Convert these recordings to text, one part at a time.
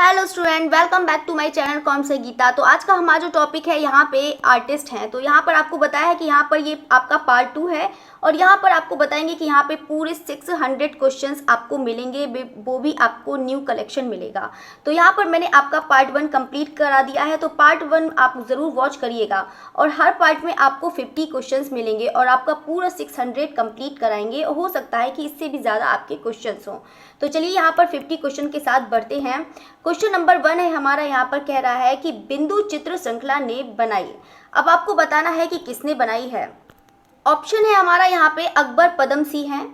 Hello student, welcome back to my channel कॉम से गीता। तो आज का हमारा जो टॉपिक है यहाँ पे आर्टिस्ट हैं। तो यहाँ पर आपको बताया है कि यहाँ पर ये आपका पार्ट 2 है और यहाँ पर आपको बताएंगे कि यहाँ पे पूरे 600 क्वेश्चंस आपको मिलेंगे, वो भी आपको न्यू कलेक्शन मिलेगा। तो यहाँ पर मैंने आपका पार्ट 1 कंप्लीट करा दिया है, तो पार्ट 1 आप ज़रूर वॉच करिएगा और हर पार्ट में आपको 50 क्वेश्चंस मिलेंगे और आपका पूरा 600 कंप्लीट कराएंगे। हो सकता है कि इससे भी ज़्यादा आपके क्वेश्चंस हों। तो चलिए यहाँ पर 50 क्वेश्चन के साथ बढ़ते हैं। क्वेश्चन नंबर 1 है हमारा, यहाँ पर कह रहा है कि बिंदु चित्र श्रृंखला ने बनाई। अब आपको बताना है कि किसने बनाई है। ऑप्शन है हमारा यहाँ पे अकबर पदमसी हैं,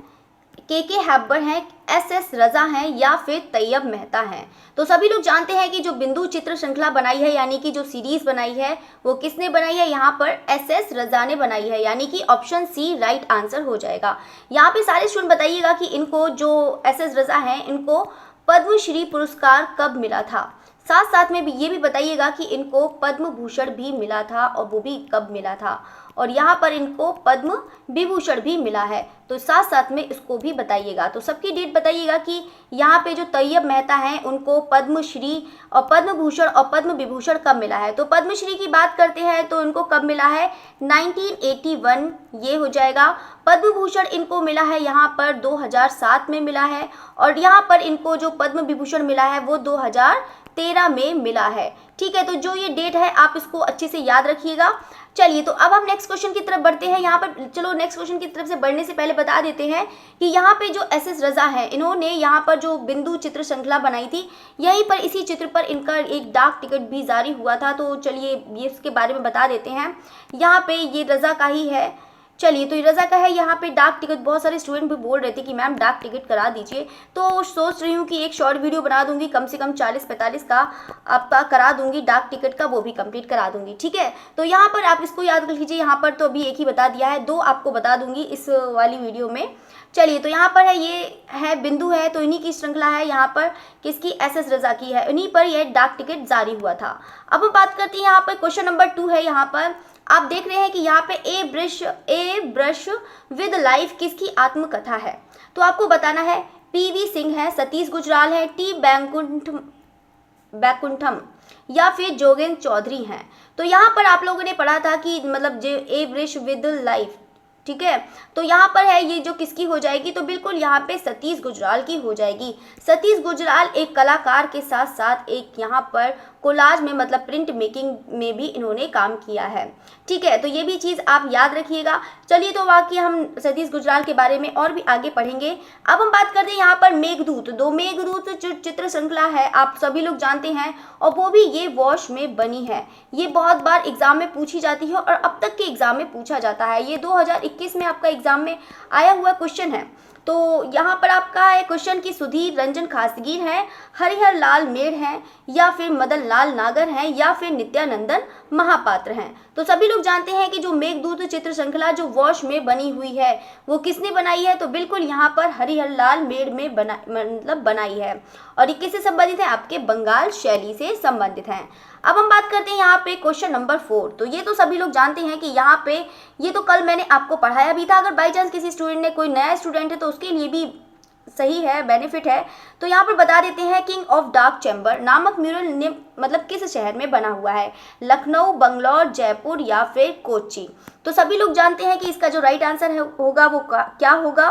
के हैबर हैं, एस रजा हैं या फिर तैयब मेहता हैं। तो सभी लोग जानते हैं कि जो बिंदु चित्र श्रृंखला बनाई है यानी कि जो सीरीज बनाई है वो किसने बनाई है। यहाँ पर एस रजा ने बनाई है, यानी कि ऑप्शन सी राइट आंसर हो जाएगा। यहाँ पे सारे स्टूडेंट बताइएगा कि इनको जो एस रजा हैं इनको पद्मश्री पुरस्कार कब मिला था। साथ साथ में भी ये भी बताइएगा कि इनको पद्म भूषण भी मिला था और वो भी कब मिला था, और यहाँ पर इनको पद्म विभूषण भी मिला है, तो साथ साथ में इसको भी बताइएगा। तो सबकी डेट बताइएगा कि यहाँ पे जो तैयब मेहता हैं उनको पद्मश्री और पद्म भूषण और पद्म विभूषण कब मिला है। तो पद्मश्री की बात करते हैं तो इनको कब मिला है, 1981 ये हो जाएगा। पद्म भूषण इनको मिला है यहाँ पर 2007 में मिला है, और यहाँ पर इनको जो पद्म विभूषण मिला है वो 2013 में मिला है। ठीक है, तो जो ये डेट है आप इसको अच्छे से याद रखिएगा। चलिए, तो अब हम नेक्स्ट क्वेश्चन की तरफ बढ़ते हैं। यहाँ पर चलो नेक्स्ट क्वेश्चन की तरफ से बढ़ने से पहले बता देते हैं कि यहाँ पे जो एस रजा है इन्होंने यहाँ पर जो बिंदु चित्र श्रृंखला बनाई थी, यहीं पर इसी चित्र पर इनका एक डाक टिकट भी जारी हुआ था। तो चलिए ये इसके बारे में बता देते हैं। यहाँ पे ये रजा का ही है। चलिए, तो ये रजा का है। यहाँ पे डाक टिकट बहुत सारे स्टूडेंट भी बोल रहे थे कि मैम डाक टिकट करा दीजिए, तो सोच रही हूँ कि एक शॉर्ट वीडियो बना दूंगी, कम से कम 40-45 का आपका करा दूंगी डाक टिकट का, वो भी कंप्लीट करा दूंगी। ठीक है, तो यहाँ पर आप इसको याद कर लीजिए। यहाँ पर तो अभी एक ही बता दिया है, 2 आपको बता दूंगी इस वाली वीडियो में। चलिए, तो यहाँ पर है ये है बिंदु है, तो इन्हीं की श्रृंखला है। यहाँ पर किसकी, एस रजा की है, इन्हीं पर यह डाक टिकट जारी हुआ था। अब हम बात करते हैं यहाँ पर क्वेश्चन नंबर 2 है। यहाँ पर आप देख रहे हैं कि यहाँ पे ए ब्रश विद लाइफ किसकी आत्मकथा है। तो आपको बताना है पीवी सिंह है, सतीश गुजराल है, टी बैकुंठम या फिर जोगेंद्र चौधरी हैं। तो यहाँ पर आप लोगों ने पढ़ा था कि मतलब जो ए ब्रश विद लाइफ, ठीक है, तो यहाँ पर है ये जो किसकी हो जाएगी, तो बिल्कुल यहाँ पे सतीश गुजराल की हो जाएगी। सतीश गुजराल एक कलाकार के साथ साथ एक यहाँ पर कोलाज में मतलब प्रिंट मेकिंग में भी इन्होंने काम किया है। ठीक है, तो ये भी चीज़ आप याद रखिएगा। चलिए, तो वाकई हम सतीश गुजराल के बारे में और भी आगे पढ़ेंगे। अब हम बात करते हैं यहाँ पर मेघदूत। दो मेघदूत जो चित्र श्रृंखला है आप सभी लोग जानते हैं, और वो भी ये वॉश में बनी है। ये बहुत बार एग्जाम में पूछी जाती है और अब तक के एग्जाम में पूछा जाता है। ये 2021 में आपका एग्जाम में आया हुआ क्वेश्चन है। तो यहाँ पर आपका है क्वेश्चन की सुधीर रंजन खासगीर हैं, हरिहर लाल मेड़ हैं या फिर मदन लाल नागर हैं या फिर नित्यानंदन महापात्र हैं। तो सभी लोग जानते हैं कि जो मेघदूत चित्र श्रृंखला जो वॉश में बनी हुई है वो किसने बनाई है, तो बिल्कुल यहाँ पर हरिहर लाल मेड़ में बनाई है, और ये किससे संबंधित है, आपके बंगाल शैली से संबंधित हैं। अब हम बात करते हैं यहाँ पे क्वेश्चन नंबर 4। तो ये तो सभी लोग जानते हैं कि यहाँ पे ये तो कल मैंने आपको पढ़ाया भी था। अगर बाई चांस किसी स्टूडेंट ने, कोई नया स्टूडेंट है तो उसके लिए भी सही है, बेनिफिट है। तो यहाँ पर बता देते हैं किंग ऑफ डार्क चैम्बर नामक म्यूरल ने मतलब किस शहर में बना हुआ है, लखनऊ, बंगलौर, जयपुर या फिर कोच्चि। तो सभी लोग जानते हैं कि इसका जो राइट आंसर होगा वो क्या होगा,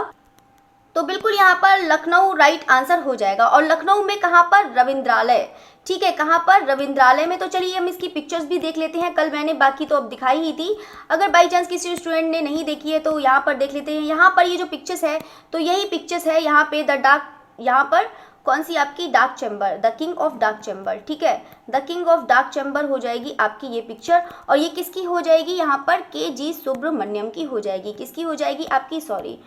तो बिल्कुल यहाँ पर लखनऊ राइट आंसर हो जाएगा। और लखनऊ में कहाँ पर, रविंद्रालय। ठीक है, कहाँ पर, रविंद्रालय में। तो चलिए हम इसकी पिक्चर्स भी देख लेते हैं। कल मैंने बाकी तो अब दिखाई ही थी, अगर बाई चांस किसी स्टूडेंट ने नहीं देखी है तो यहाँ पर देख लेते हैं। यहाँ पर ये जो पिक्चर्स है तो यही पिक्चर्स है यहाँ पे द डार्क, यहाँ पर कौन सी आपकी dark chamber, the king of dark chamber. ठीक है, the king of dark chamber हो जाएगी आपकी ये पिक्चर, और ये किसकी हो जाएगी, यहाँ पर के.जी. सुब्रमण्यम की हो जाएगी। किसकी हो जाएगी आपकी, सॉरी,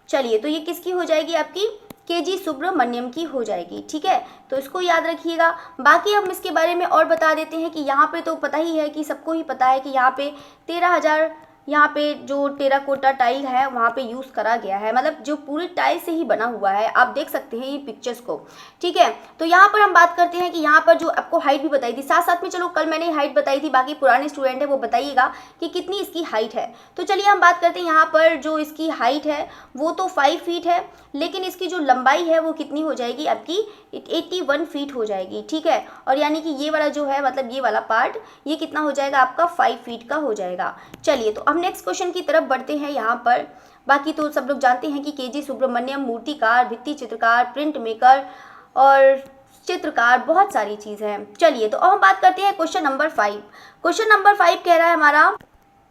चलिए, तो ये किसकी हो जाएगी आपकी, के.जी. सुब्रमण्यम की हो जाएगी। ठीक है, तो इसको याद रखिएगा। बाकी हम इसके बारे में और बता देते हैं कि यहाँ पे तो पता ही है कि सबको ही पता है कि यहाँ पे 13,000 यहाँ पे जो टेराकोटा टाइल है वहाँ पे यूज़ करा गया है, मतलब जो पूरी टाइल से ही बना हुआ है। आप देख सकते हैं ये पिक्चर्स को, ठीक है। तो यहाँ पर हम बात करते हैं कि यहाँ पर जो आपको हाइट भी बताई थी, साथ साथ में चलो कल मैंने हाइट बताई थी, बाकी पुराने स्टूडेंट है वो बताइएगा कि कितनी इसकी हाइट है। तो चलिए हम बात करते हैं यहाँ पर जो इसकी हाइट है वो तो 5 फीट है, लेकिन इसकी जो लंबाई है वो कितनी हो जाएगी आपकी 81 फीट हो जाएगी, ठीक है। और यानी कि ये वाला जो है मतलब ये वाला पार्ट ये कितना हो जाएगा आपका 5 फीट का हो जाएगा। चलिए तो हम नेक्स्ट क्वेश्चन की तरफ बढ़ते हैं। यहाँ पर बाकी तो सब लोग जानते हैं कि केजी सुब्रमण्यम मूर्तिकार, भित्ति चित्रकार, प्रिंट मेकर और चित्रकार, बहुत सारी चीज़ हैं। चलिए तो अब हम बात करते हैं क्वेश्चन नंबर 5। क्वेश्चन नंबर 5 कह रहा है हमारा,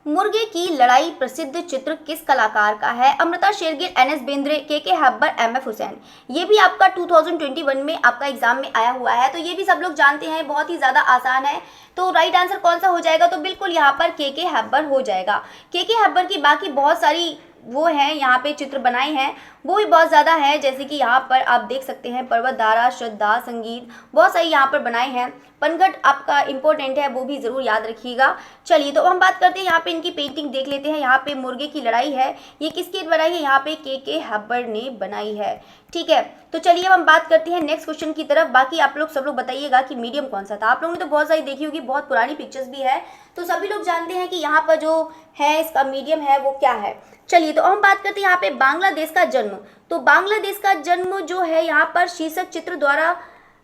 मुर्गे की लड़ाई प्रसिद्ध चित्र किस कलाकार का है? अमृता शेरगिल, एन.एस. बेंद्रे, के हैबर, एम.एफ. हुसैन। ये भी आपका 2021 में आपका एग्जाम में आया हुआ है, तो ये भी सब लोग जानते हैं, बहुत ही ज़्यादा आसान है। तो राइट आंसर कौन सा हो जाएगा? तो बिल्कुल यहाँ पर के हैबर हो जाएगा। के हैबर की बाकी बहुत सारी वो हैं यहाँ पे चित्र बनाए हैं, वो भी बहुत ज़्यादा है, जैसे कि यहाँ पर आप देख सकते हैं पर्वत धारा, श्रद्धा, संगीत, बहुत सारी यहाँ पर बनाए हैं। पनघट आपका इंपॉर्टेंट है, वो भी ज़रूर याद रखिएगा। चलिए तो हम बात करते हैं, यहाँ पे इनकी पेंटिंग देख लेते हैं। यहाँ पे मुर्गे की लड़ाई है, ये किसकी बनाई है? यहाँ पे के हैबर ने बनाई है, ठीक है। तो चलिए अब हम बात करते हैं नेक्स्ट क्वेश्चन की तरफ। बाकी आप लोग सब लोग बताइएगा कि मीडियम कौन सा था। आप लोगों ने तो बहुत सारी देखी होगी, बहुत पुरानी पिक्चर्स भी है, तो सभी लोग जानते हैं कि यहाँ पर जो है इसका मीडियम है वो क्या है। चलिए तो हम बात करते हैं यहाँ पे बांग्लादेश का जन्म। तो बांग्लादेश का जन्म जो है यहाँ पर शीर्षक चित्र द्वारा,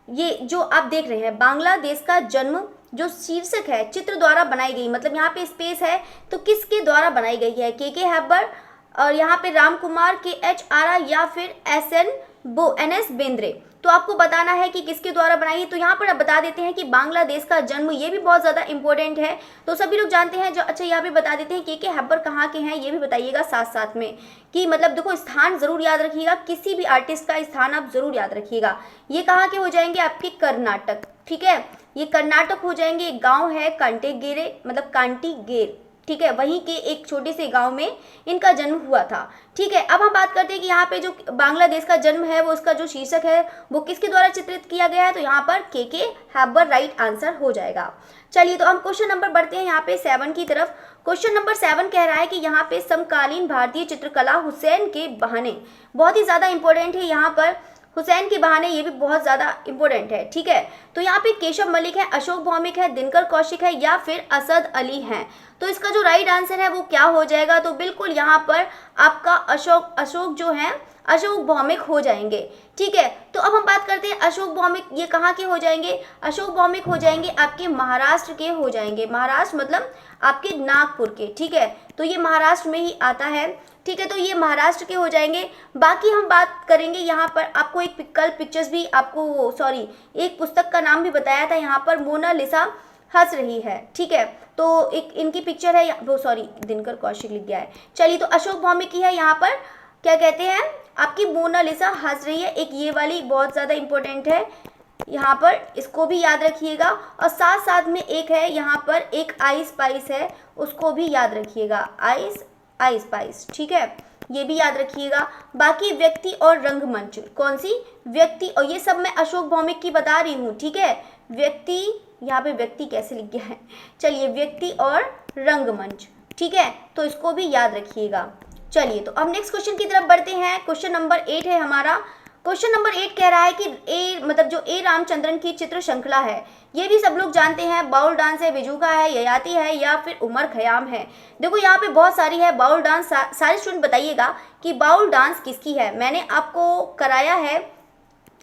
ये जो आप देख रहे हैं बांग्लादेश का जन्म जो शीर्षक है चित्र द्वारा बनाई गई, मतलब यहाँ पे स्पेस है तो किसके द्वारा बनाई गई है? के हैबर और यहाँ पे राम कुमार, KH आरा या फिर एन.एस. बेंद्रे। तो आपको बताना है कि किसके द्वारा बनाई है। तो यहाँ पर आप बता देते हैं कि बांग्लादेश का जन्म, ये भी बहुत ज़्यादा इंपॉर्टेंट है, तो सभी लोग जानते हैं। जो अच्छा यहाँ पे बता देते हैं के हैबर कहाँ के हैं, ये भी बताइएगा साथ साथ में, कि मतलब देखो स्थान ज़रूर याद रखिएगा, किसी भी आर्टिस्ट का स्थान आप ज़रूर याद रखिएगा। ये कहाँ के हो जाएंगे? आपके कर्नाटक, ठीक है, ये कर्नाटक हो जाएंगे। एक गाँव है कांटेगेरे, मतलब कांटीगेर, ठीक है, वहीं के एक छोटे से गांव में इनका जन्म हुआ था, ठीक है। अब हम बात करते हैं कि यहाँ पे जो बांग्लादेश का जन्म है वो उसका जो शीर्षक है वो किसके द्वारा चित्रित किया गया है? तो यहाँ पर के हैबर राइट आंसर हो जाएगा। चलिए तो हम क्वेश्चन नंबर बढ़ते हैं यहाँ पे 7 की तरफ। क्वेश्चन नंबर 7 कह रहा है कि यहाँ पे समकालीन भारतीय चित्रकला हुसैन के बहाने, बहुत ही ज़्यादा इंपॉर्टेंट है यहाँ पर, हुसैन के बहाने, ये भी बहुत ज़्यादा इंपॉर्टेंट है, ठीक है। तो यहाँ पे केशव मलिक है, अशोक भौमिक है, दिनकर कौशिक है या फिर असद अली हैं। तो इसका जो राइट आंसर है वो क्या हो जाएगा? तो बिल्कुल यहाँ पर आपका अशोक जो है अशोक भौमिक हो जाएंगे, ठीक है। तो अब हम बात करते हैं अशोक भौमिक, ये कहाँ के हो जाएंगे? अशोक भौमिक हो जाएंगे आपके महाराष्ट्र के हो जाएंगे, महाराष्ट्र मतलब आपके नागपुर के, ठीक है। तो ये महाराष्ट्र में ही आता है, ठीक है, तो ये महाराष्ट्र के हो जाएंगे। बाकी हम बात करेंगे यहाँ पर, आपको एक कल पिक्चर्स भी आपको एक पुस्तक का नाम भी बताया था, यहाँ पर मोनालिसा हंस रही है, ठीक है। तो एक इनकी पिक्चर है वो दिनकर कौशिक लिख गया है। चलिए तो अशोक भौमिक की है, यहाँ पर क्या कहते हैं आपकी मोनालिसा हंस रही है। एक ये वाली बहुत ज़्यादा इंपॉर्टेंट है, यहाँ पर इसको भी याद रखिएगा। और साथ साथ में एक है यहाँ पर एक आई स्पाइस है, उसको भी याद रखिएगा, आई स्पाइस, ठीक है, ये भी याद रखिएगा। बाकी व्यक्ति और रंगमंच, कौन सी? व्यक्ति, और ये सब मैं अशोक भौमिक की बता रही हूँ, ठीक है। व्यक्ति, यहाँ पे व्यक्ति कैसे लिख गया है, चलिए व्यक्ति और रंगमंच, ठीक है, तो इसको भी याद रखिएगा। चलिए तो अब नेक्स्ट क्वेश्चन की तरफ बढ़ते हैं। क्वेश्चन नंबर 8 है हमारा। क्वेश्चन नंबर 8 कह रहा है कि जो ए रामचंद्रन की चित्र श्रृंखला है, ये भी सब लोग जानते हैं, बाउल डांस है, बिजूका है, ययाति है या फिर उमर खयाम है। देखो यहाँ पे बहुत सारी है बाउल डांस, सारे स्टूडेंट बताइएगा कि बाउल डांस किसकी है। मैंने आपको कराया है,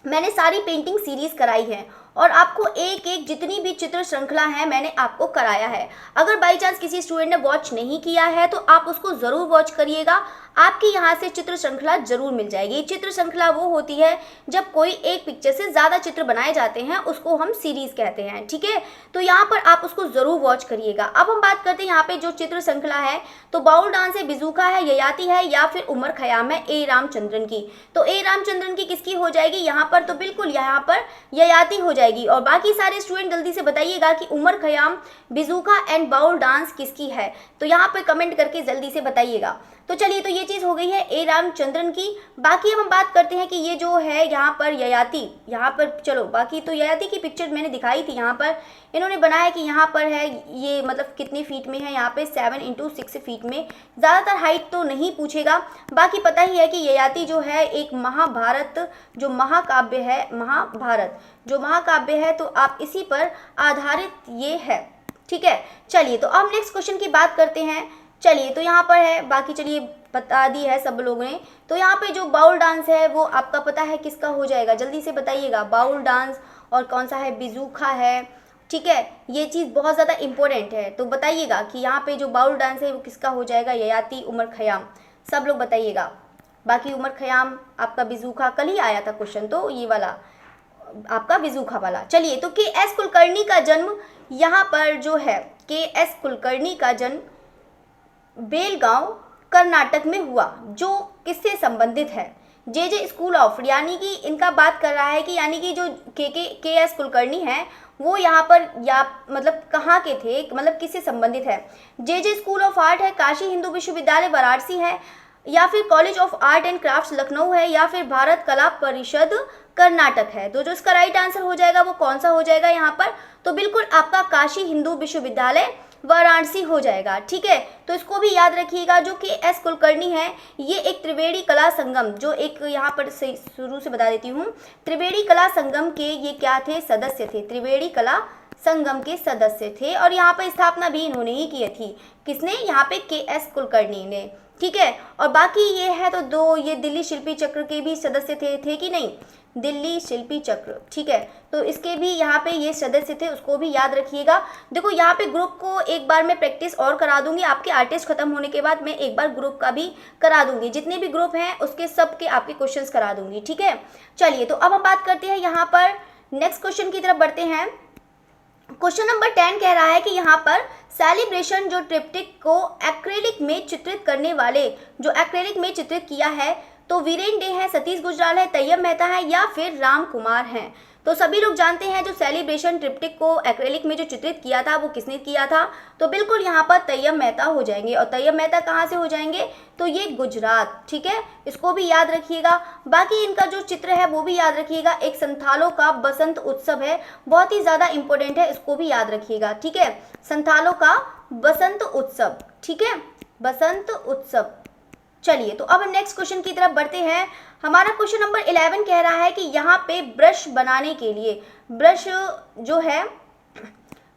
मैंने सारी पेंटिंग सीरीज कराई है और आपको एक एक जितनी भी चित्र श्रृंखला है मैंने आपको कराया है। अगर बाई चांस किसी स्टूडेंट ने वॉच नहीं किया है तो आप उसको ज़रूर वॉच करिएगा, आपकी यहाँ से चित्र श्रृंखला जरूर मिल जाएगी। चित्र श्रृंखला वो होती है जब कोई एक पिक्चर से ज़्यादा चित्र बनाए जाते हैं, उसको हम सीरीज कहते हैं, ठीक है। तो यहाँ पर आप उसको ज़रूर वॉच करिएगा। अब हम बात करते हैं यहाँ पे जो चित्र श्रृंखला है, तो बाउल डांस है, बिजूका है, ययाति है या फिर उमर खयाम है ए रामचंद्रन की। तो ए रामचंद्रन की किसकी हो जाएगी यहाँ पर? तो बिल्कुल यहाँ पर ययाति हो जाएगी। जाएगी। और बाकी सारे स्टूडेंट जल्दी से बताइएगा कि Omar Khayyam, Bijuka and Baul dance किसकी है, तो यहाँ पर कमेंट करके जल्दी से बताइएगा। तो चलिए, तो ये चीज़ हो गई है ए रामचंद्रन की। बाकी अब हम बात करते हैं कि ये जो है यहाँ पर ययाति, यहाँ पर चलो बाकी तो ययाति की पिक्चर मैंने दिखाई थी। यहाँ पर इन्होंने बनाया कि यहाँ पर है ये मतलब कितनी फीट में है, यहाँ पे 7 × 6 फीट में। ज़्यादातर हाइट तो नहीं पूछेगा, बाकी पता ही है कि ययाति जो है एक महाभारत जो महाकाव्य है, महाभारत जो महाकाव्य है, तो आप इसी पर आधारित ये है। ठीक है, चलिए तो अब नेक्स्ट क्वेश्चन की बात करते हैं। चलिए, तो यहाँ पर है, बाकी चलिए बता दी है सब लोगों ने। तो यहाँ पे जो बाउल डांस है वो आपका पता है किसका हो जाएगा, जल्दी से बताइएगा। बाउल डांस और कौन सा है, बिजूखा है। ठीक है, ये चीज़ बहुत ज़्यादा इंपॉर्टेंट है, तो बताइएगा कि यहाँ पे जो बाउल डांस है वो किसका हो जाएगा, ययाति, उमर खयाम, सब लोग बताइएगा। बाकी उमर खयाम आपका बिजूखा कल ही आया था क्वेश्चन, तो ये वाला आपका बिजूखा वाला। चलिए, तो के.एस. कुलकर्णी का जन्म यहाँ पर जो है, के.एस. कुलकर्णी का जन्म बेलगांव कर्नाटक में हुआ, जो किससे संबंधित है, जे स्कूल ऑफ, यानी कि इनका बात कर रहा है कि यानी कि जो के.एस. कुलकर्णी हैं वो यहाँ पर या मतलब कहाँ के थे, मतलब किससे संबंधित है। जे स्कूल ऑफ आर्ट है, काशी हिंदू विश्वविद्यालय वाराणसी है, या फिर college of art and crafts Lucknow है, या फिर भारत कला परिषद कर्नाटक है। तो जो इसका राइट आंसर हो जाएगा वो कौन सा हो जाएगा यहाँ पर, तो बिल्कुल आपका काशी हिंदू विश्वविद्यालय वाराणसी हो जाएगा। ठीक है, तो इसको भी याद रखिएगा। जो के.एस. कुलकर्णी है ये एक त्रिवेणी कला संगम, जो एक यहाँ पर से शुरू से बता देती हूँ, त्रिवेणी कला संगम के ये क्या थे, सदस्य थे, त्रिवेणी कला संगम के सदस्य थे। और यहाँ पर स्थापना भी इन्होंने ही की थी, किसने, यहाँ पे के.एस. कुलकर्णी ने। ठीक है, और बाकी ये है तो दो ये दिल्ली शिल्पी चक्र के भी सदस्य थे कि नहीं, दिल्ली शिल्पी चक्र। ठीक है, तो इसके भी यहाँ पे ये सदस्य थे, उसको भी याद रखिएगा। देखो यहाँ पे ग्रुप को एक बार मैं प्रैक्टिस और करा दूंगी, आपके आर्टिस्ट खत्म होने के बाद मैं एक बार ग्रुप का भी करा दूंगी, जितने भी ग्रुप हैं उसके सब के आपके क्वेश्चंस करा दूंगी। ठीक है, चलिए तो अब हम बात करते हैं यहाँ पर नेक्स्ट क्वेश्चन की तरफ बढ़ते हैं। क्वेश्चन नंबर 10 कह रहा है कि यहाँ पर सेलिब्रेशन जो ट्रिप्टिक को एक्रेलिक में चित्रित करने वाले, जो एक्रेलिक में चित्रित किया है, तो वीरेन डे है, सतीश गुजराल है, तैयब मेहता है, या फिर राम कुमार हैं। तो सभी लोग जानते हैं जो सेलिब्रेशन ट्रिप्टिक को एक्रेलिक में जो चित्रित किया था वो किसने किया था, तो बिल्कुल यहाँ पर तैयब मेहता हो जाएंगे। और तैयब मेहता कहाँ से हो जाएंगे, तो ये गुजरात। ठीक है, इसको भी याद रखिएगा। बाकी इनका जो चित्र है वो भी याद रखिएगा, एक संथालों का बसंत उत्सव है, बहुत ही ज़्यादा इंपॉर्टेंट है, इसको भी याद रखिएगा। ठीक है, संथालों का बसंत उत्सव। ठीक है, बसंत उत्सव। चलिए, तो अब हम नेक्स्ट क्वेश्चन की तरफ बढ़ते हैं। हमारा क्वेश्चन नंबर 11 कह रहा है कि यहाँ पे ब्रश बनाने के लिए, ब्रश जो है,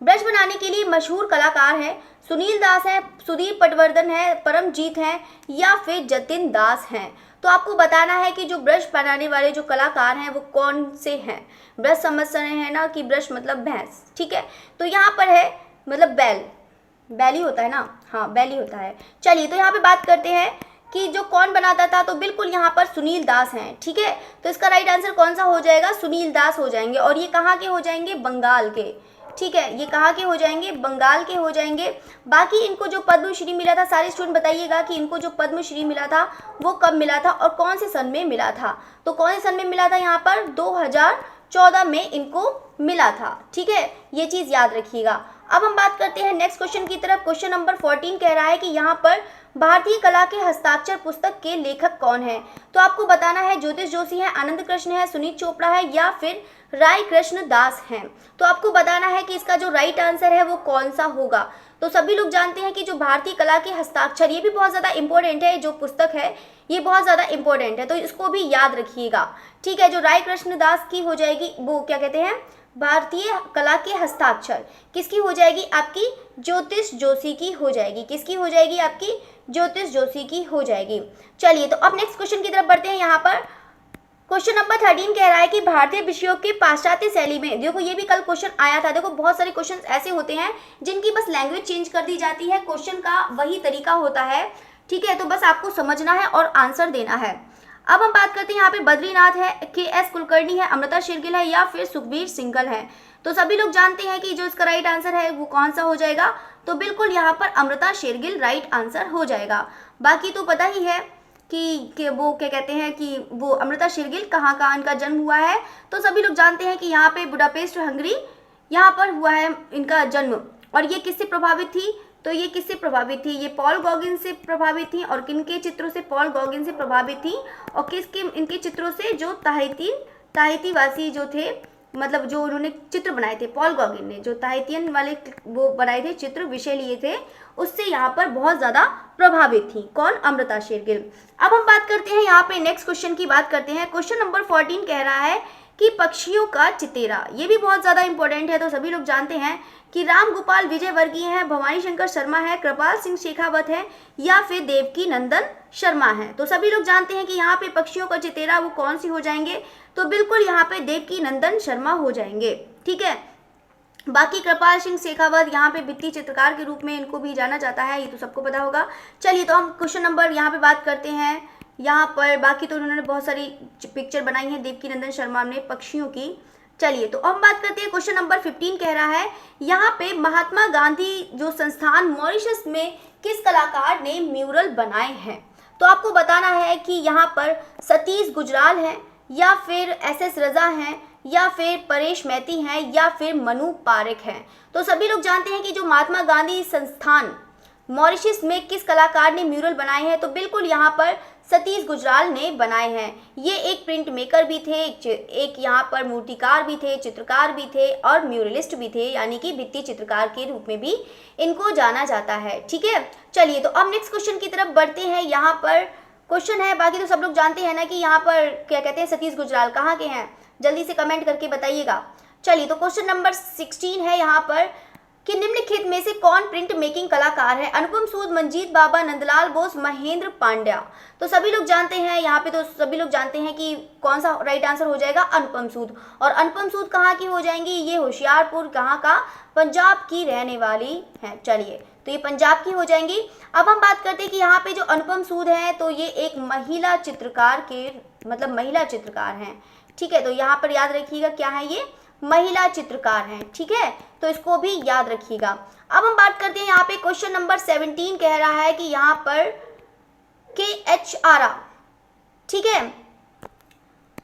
ब्रश बनाने के लिए मशहूर कलाकार हैं, सुनील दास है, सुधीर पटवर्धन है, परमजीत हैं, या फिर जतिन दास हैं। तो आपको बताना है कि जो ब्रश बनाने वाले जो कलाकार हैं वो कौन से हैं। ब्रश समझ रहे हैं ना कि ब्रश मतलब भैंस। ठीक है, तो यहाँ पर है मतलब बैल, बैली होता है ना, हाँ बैली होता है। चलिए, तो यहाँ पे बात करते हैं कि जो कौन बनाता था, तो बिल्कुल यहाँ पर सुनील दास हैं। ठीक है, तो इसका राइट आंसर कौन सा हो जाएगा, सुनील दास हो जाएंगे। और ये कहाँ के हो जाएंगे, बंगाल के। ठीक है, ये कहाँ के हो जाएंगे, बंगाल के हो जाएंगे। बाकी इनको जो पद्मश्री मिला था, सारे स्टूडेंट बताइएगा कि इनको जो पद्मश्री मिला था वो कब मिला था और कौन से सन में मिला था। तो कौन से सन में मिला था, यहाँ पर 2014 में इनको मिला था। ठीक है, ये चीज़ याद रखिएगा। अब हम बात करते हैं नेक्स्ट क्वेश्चन की तरफ। क्वेश्चन नंबर 14 कह रहा है कि यहाँ पर भारतीय कला के हस्ताक्षर पुस्तक के लेखक कौन है। तो आपको बताना है ज्योतिष जोशी है, आनंद कृष्ण है, सुनीत चोपड़ा है, या फिर राय कृष्ण दास हैं। तो आपको बताना है कि इसका जो राइट आंसर है वो कौन सा होगा। तो सभी लोग जानते हैं कि जो भारतीय कला के हस्ताक्षर, ये भी बहुत ज़्यादा इंपॉर्टेंट है, जो पुस्तक है ये बहुत ज़्यादा इंपॉर्टेंट है, तो इसको भी याद रखिएगा। ठीक है, जो राय कृष्ण दास की हो जाएगी वो क्या कहते हैं, भारतीय कला के हस्ताक्षर किसकी हो जाएगी, आपकी ज्योतिष जोशी की हो जाएगी। किसकी हो जाएगी, आपकी ज्योतिष जोशी की हो जाएगी। चलिए, तो अब नेक्स्ट क्वेश्चन की तरफ बढ़ते हैं। यहाँ पर क्वेश्चन नंबर 13 कह रहा है कि भारतीय विषयों के पाश्चात्य शैली में, देखो ये भी कल क्वेश्चन आया था। देखो बहुत सारे क्वेश्चन ऐसे होते हैं जिनकी बस लैंग्वेज चेंज कर दी जाती है, क्वेश्चन का वही तरीका होता है। ठीक है, तो बस आपको समझना है और आंसर देना है। अब हम बात करते हैं, यहाँ पे बद्रीनाथ है, के.एस. कुलकर्णी है, अमृता शेरगिल है, या फिर सुखबीर सिंघल है। तो सभी लोग जानते हैं कि जो इसका राइट आंसर है वो कौन सा हो जाएगा, तो बिल्कुल यहाँ पर अमृता शेरगिल राइट आंसर हो जाएगा। बाकी तो पता ही है कि वो क्या कहते हैं कि वो अमृता शेरगिल कहाँ का इनका जन्म हुआ है। तो सभी लोग जानते हैं कि यहाँ पे बुडापेस्ट हंगरी यहाँ पर हुआ है इनका जन्म। और ये किससे प्रभावित थी, तो ये किससे प्रभावित थी, ये पॉल गॉगिन से प्रभावित थी। और किनके चित्रों से, पॉल गॉगिन से प्रभावित थी। और किसके, इनके चित्रों से जो ताहिती वासी जो थे, मतलब जो उन्होंने चित्र बनाए थे, पॉल गॉगिन ने जो ताहितियन वाले वो बनाए थे चित्र, विषय लिए थे, उससे यहाँ पर बहुत ज़्यादा प्रभावित थी। कौन, अमृता शेरगिल। अब हम बात करते हैं यहाँ पे नेक्स्ट क्वेश्चन की बात करते हैं। क्वेश्चन नंबर 14 कह रहा है कि पक्षियों का चितेरा, ये भी बहुत ज़्यादा इंपॉर्टेंट है। तो सभी लोग जानते हैं कि राम गोपाल विजयवर्गीय हैं, भवानी शंकर शर्मा है, कृपाल सिंह शेखावत है, या फिर देवकी नंदन शर्मा है। तो सभी लोग जानते हैं कि यहाँ पे पक्षियों का चितेरा वो कौन सी हो जाएंगे, तो बिल्कुल यहाँ पे देवकी नंदन शर्मा हो जाएंगे। ठीक है, बाकी कृपाल सिंह शेखावत यहाँ पे भित्ति चित्रकार के रूप में इनको भी जाना जाता है, ये तो सबको पता होगा। चलिए, तो हम क्वेश्चन नंबर यहाँ पे बात करते हैं। यहाँ पर बाकी तो उन्होंने बहुत सारी पिक्चर बनाई है देवकी नंदन शर्मा ने पक्षियों की। चलिए, तो हम बात करते हैं क्वेश्चन नंबर 15 कह रहा है यहाँ पे महात्मा गांधी जो संस्थान मॉरिशस में किस कलाकार ने म्यूरल बनाए हैं। तो आपको बताना है कि यहाँ पर सतीश गुजराल हैं, या फिर SS रजा हैं, या फिर परेश मैती हैं, या फिर मनु पारेख हैं। तो सभी लोग जानते हैं कि जो महात्मा गांधी संस्थान मॉरिशस में किस कलाकार ने म्यूरल बनाए हैं, तो बिल्कुल यहाँ पर सतीश गुजराल ने बनाए हैं। ये एक प्रिंट मेकर भी थे, एक यहाँ पर मूर्तिकार भी थे, चित्रकार भी थे, और म्यूरलिस्ट भी थे, यानी कि भित्ति चित्रकार के रूप में भी इनको जाना जाता है। ठीक है, चलिए, तो अब नेक्स्ट क्वेश्चन की तरफ बढ़ते हैं। यहाँ पर क्वेश्चन है, बाकी तो सब लोग जानते हैं ना कि यहाँ पर क्या कहते हैं सतीश गुजराल कहाँ के हैं, जल्दी से कमेंट करके बताइएगा। चलिए, तो क्वेश्चन नंबर 16 है यहाँ पर कि निम्नलिखित में से कौन प्रिंट मेकिंग कलाकार है। अनुपम सूद, मंजीत बाबा, नंदलाल बोस, महेंद्र पांड्या। तो सभी लोग जानते हैं यहाँ पे, तो सभी लोग जानते हैं कि कौन सा राइट आंसर हो जाएगा, अनुपम सूद। और अनुपम सूद कहाँ की हो जाएंगी, ये होशियारपुर कहाँ का, पंजाब की रहने वाली है। चलिए, तो ये पंजाब की हो जाएंगी। अब हम बात करते हैं कि यहाँ पे जो अनुपम सूद हैं, तो ये एक महिला चित्रकार के, मतलब महिला चित्रकार हैं। ठीक है, तो यहाँ पर याद रखिएगा क्या है, ये महिला चित्रकार हैं। ठीक है, तो इसको भी याद रखिएगा। अब हम बात करते हैं यहाँ पे क्वेश्चन नंबर 17 कह रहा है कि यहाँ पर KH आरा, ठीक है,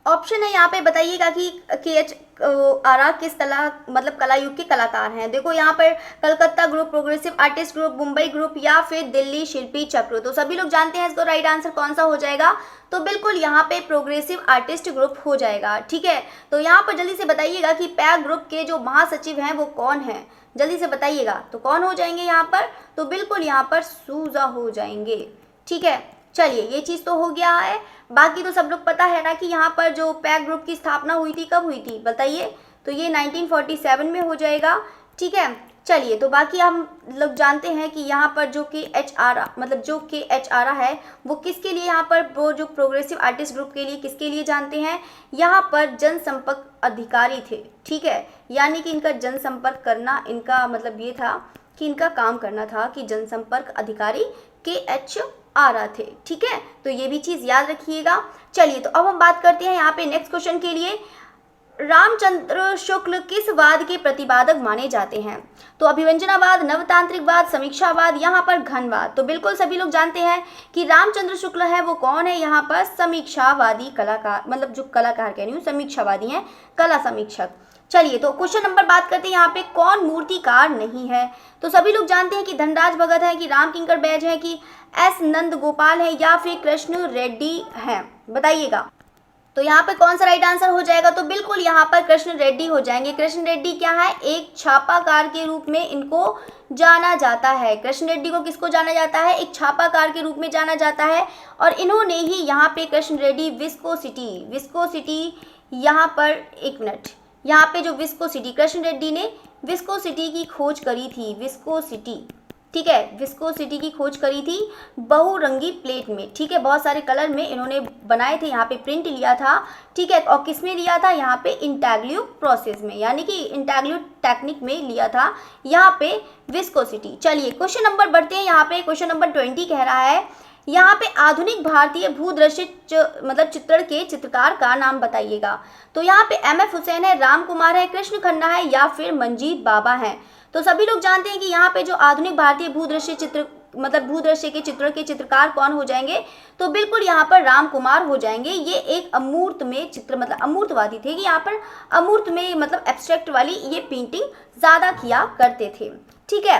ऑप्शन है यहाँ पे, बताइएगा कि KH आरा किस कला, मतलब कला युग के कलाकार हैं। देखो यहाँ पर Calcutta group, progressive artist group, Mumbai group, या फिर दिल्ली शिल्पी चक्र। तो सभी लोग जानते हैं इसको राइट आंसर कौन सा हो जाएगा, तो बिल्कुल यहाँ पे प्रोग्रेसिव आर्टिस्ट ग्रुप हो जाएगा। ठीक है, तो यहाँ पर जल्दी से बताइएगा कि पैक ग्रुप के जो महासचिव हैं वो कौन है, जल्दी से बताइएगा। तो कौन हो जाएंगे यहाँ पर, तो बिल्कुल यहाँ पर सूजा हो जाएंगे। ठीक है, चलिए, ये चीज़ तो हो गया है। बाकी तो सब लोग पता है ना कि यहाँ पर जो पैक ग्रुप की स्थापना हुई थी, कब हुई थी बताइए, तो ये 1947 में हो जाएगा। ठीक है, चलिए, तो बाकी हम लोग जानते हैं कि यहाँ पर जो KH आरा, मतलब जो KH आरा है वो किसके लिए, यहाँ पर वो जो प्रोग्रेसिव आर्टिस्ट ग्रुप के लिए किसके लिए जानते हैं, यहाँ पर जनसंपर्क अधिकारी थे। ठीक है, यानी कि इनका जनसंपर्क करना, इनका मतलब ये था कि इनका काम करना था कि जनसंपर्क अधिकारी KH आरा थे। ठीक है, तो ये भी चीज़ याद रखिएगा। चलिए, तो अब हम बात करते हैं यहाँ पे नेक्स्ट क्वेश्चन के लिए, रामचंद्र शुक्ल किस वाद के प्रतिपादक माने जाते हैं। तो अभिव्यंजनावाद, नवतांत्रिकवाद, समीक्षावाद, यहाँ पर घनवाद। तो बिल्कुल सभी लोग जानते हैं कि रामचंद्र शुक्ल है वो कौन है, यहाँ पर समीक्षावादी कलाकार, मतलब जो कलाकार कह रही हूँ समीक्षावादी हैं, कला समीक्षक। चलिए, तो क्वेश्चन नंबर बात करते हैं यहाँ पे, कौन मूर्तिकार नहीं है। तो सभी लोग जानते हैं कि धनराज भगत है, कि राम किंकर बैज है, कि S नंद गोपाल है, या फिर कृष्ण रेड्डी हैं, बताइएगा। तो यहाँ पे कौन सा राइट आंसर हो जाएगा, तो बिल्कुल यहाँ पर कृष्ण रेड्डी हो जाएंगे। कृष्ण रेड्डी क्या है, एक छापाकार के रूप में इनको जाना जाता है। कृष्ण रेड्डी को किसको जाना जाता है, एक छापाकार के रूप में जाना जाता है। और इन्होंने ही यहाँ पे कृष्ण रेड्डी विस्कोसिटी यहाँ पर, एक मिनट, यहाँ पे जो विस्कोसिटी, कृष्ण रेड्डी ने विस्कोसिटी की खोज करी थी, विस्कोसिटी। ठीक है, विस्कोसिटी की खोज करी थी बहुरंगी प्लेट में। ठीक है, बहुत सारे कलर में इन्होंने बनाए थे, यहाँ पे प्रिंट लिया था। ठीक है, और किस में लिया था, यहाँ पे इंटैग्ल्यू प्रोसेस में, यानी कि इंटैग्ल्यू टेक्निक में लिया था यहाँ पे विस्कोसिटी। चलिए, क्वेश्चन नंबर बढ़ते हैं। यहाँ पे क्वेश्चन नंबर 20 कह रहा है, यहाँ पे आधुनिक भारतीय भूदृश्य मतलब चित्रण के चित्रकार का नाम बताइएगा। तो यहाँ पे MF हुसैन है, राम कुमार है, कृष्ण खन्ना है, या फिर मंजीत बाबा हैं। तो सभी लोग जानते हैं कि यहाँ पे जो आधुनिक भारतीय भूदृश्य चित्र मतलब भूदृश्य के चित्रों के चित्रकार कौन हो जाएंगे, तो बिल्कुल यहाँ पर राम कुमार हो जाएंगे। ये एक अमूर्त में चित्र मतलब अमूर्तवादी थे कि यहाँ पर अमूर्त में मतलब एब्स्ट्रैक्ट वाली ये पेंटिंग ज़्यादा किया करते थे। ठीक है,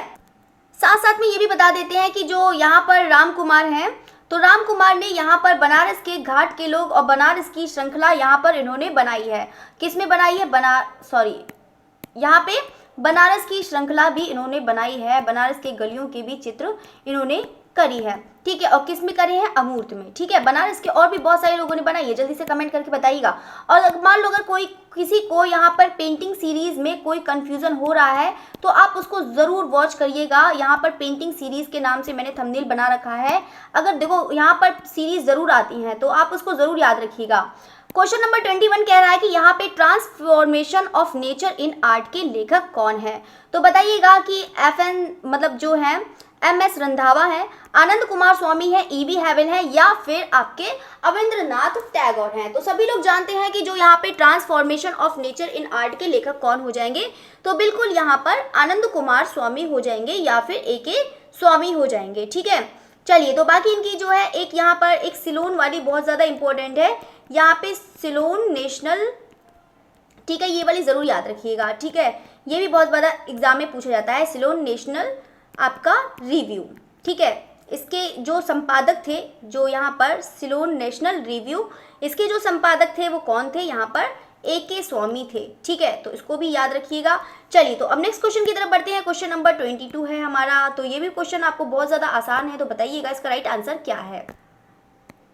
साथ साथ में ये भी बता देते हैं कि जो यहाँ पर राम कुमार हैं, तो राम कुमार ने यहाँ पर बनारस के घाट के लोग और बनारस की श्रृंखला यहाँ पर इन्होंने बनाई है। किसमें बनाई है? यहाँ पे बनारस की श्रृंखला भी इन्होंने बनाई है, बनारस के गलियों के भी चित्र इन्होंने करी है। ठीक है, और किस में करे हैं? अमूर्त में। ठीक है, बनारस के और भी बहुत सारे लोगों ने बनाई है, जल्दी से कमेंट करके बताइएगा। और मान लो अगर कोई किसी को यहाँ पर पेंटिंग सीरीज में कोई कंफ्यूजन हो रहा है तो आप उसको ज़रूर वॉच करिएगा। यहाँ पर पेंटिंग सीरीज के नाम से मैंने थंबनेल बना रखा है, अगर देखो यहाँ पर सीरीज ज़रूर आती हैं तो आप उसको ज़रूर याद रखिएगा। क्वेश्चन नंबर 21 कह रहा है कि यहाँ पे transformation of nature in art के लेखक कौन है, तो बताइएगा कि FN मतलब जो है MS रंधावा है, आनंद कुमार स्वामी है, EV हैवल है, या फिर आपके अविंद्रनाथ टैगोर हैं। तो सभी लोग जानते हैं कि जो यहाँ पे transformation of nature in art के लेखक कौन हो जाएंगे, तो बिल्कुल यहाँ पर आनंद कुमार स्वामी हो जाएंगे या फिर AK स्वामी हो जाएंगे। ठीक है, चलिए तो बाकी इनकी जो है एक यहाँ पर एक सिलोन वाली बहुत ज़्यादा इंपॉर्टेंट है, यहाँ पे सिलोन नेशनल। ठीक है, ये वाली ज़रूर याद रखिएगा। ठीक है, ये भी बहुत ज़्यादा एग्जाम में पूछा जाता है, सिलोन नेशनल आपका रिव्यू। ठीक है, इसके जो संपादक थे, जो यहाँ पर सिलोन नेशनल रिव्यू, इसके जो संपादक थे वो कौन थे? यहाँ पर AK स्वामी थे। ठीक है, तो इसको भी याद रखिएगा। चलिए तो अब नेक्स्ट क्वेश्चन की तरफ बढ़ते हैं। क्वेश्चन नंबर 22 है हमारा, तो ये भी क्वेश्चन आपको बहुत ज़्यादा आसान है, तो बताइएगा इसका राइट आंसर क्या है।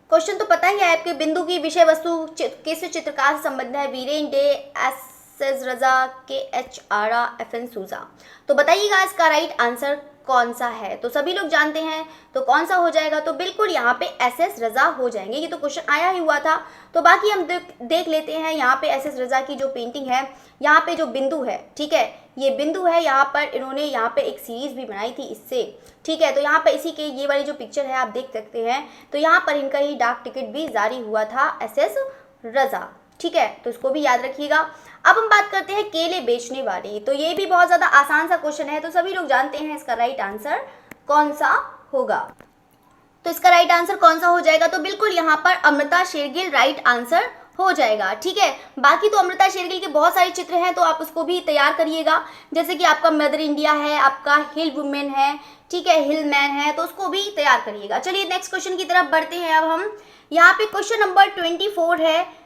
क्वेश्चन तो पता ही है आपके, बिंदु की विषय वस्तु किस चित्रकार से संबंध है? वीरेन डे, SS रजा, KH आरा, FN सूजा। तो बताइएगा इसका राइट आंसर कौन सा है। तो सभी लोग जानते हैं, तो कौन सा हो जाएगा? तो बिल्कुल यहाँ पे SS रजा हो जाएंगे। ये तो क्वेश्चन आया ही हुआ था, तो बाकी हम देख लेते हैं। यहाँ पे SS रजा की जो पेंटिंग है, यहाँ पे जो बिंदु है, ठीक है, ये बिंदु है, यहाँ पर इन्होंने यहाँ पे एक सीरीज भी बनाई थी इससे। ठीक है, तो यहाँ पर इसी के ये वाली जो पिक्चर है आप देख सकते हैं, तो यहाँ पर इनका ही डाक टिकट भी जारी हुआ था, SS रजा। ठीक है, तो इसको भी याद रखिएगा। अब हम बात करते हैं केले बेचने वाली, तो ये भी बहुत ज़्यादा आसान सा क्वेश्चन है, तो सभी लोग जानते हैं इसका राइट आंसर कौन सा होगा। तो इसका राइट आंसर कौन सा हो जाएगा? तो बिल्कुल यहाँ पर अमृता शेरगिल राइट आंसर हो जाएगा। ठीक है, बाकी तो अमृता शेरगिल के बहुत सारे चित्र हैं, तो आप उसको भी तैयार करिएगा, जैसे कि आपका मदर इंडिया है, आपका हिल वुमेन है, ठीक है, हिल मैन है, तो उसको भी तैयार करिएगा। चलिए नेक्स्ट क्वेश्चन की तरफ बढ़ते हैं। अब हम यहाँ पे क्वेश्चन नंबर 24 है,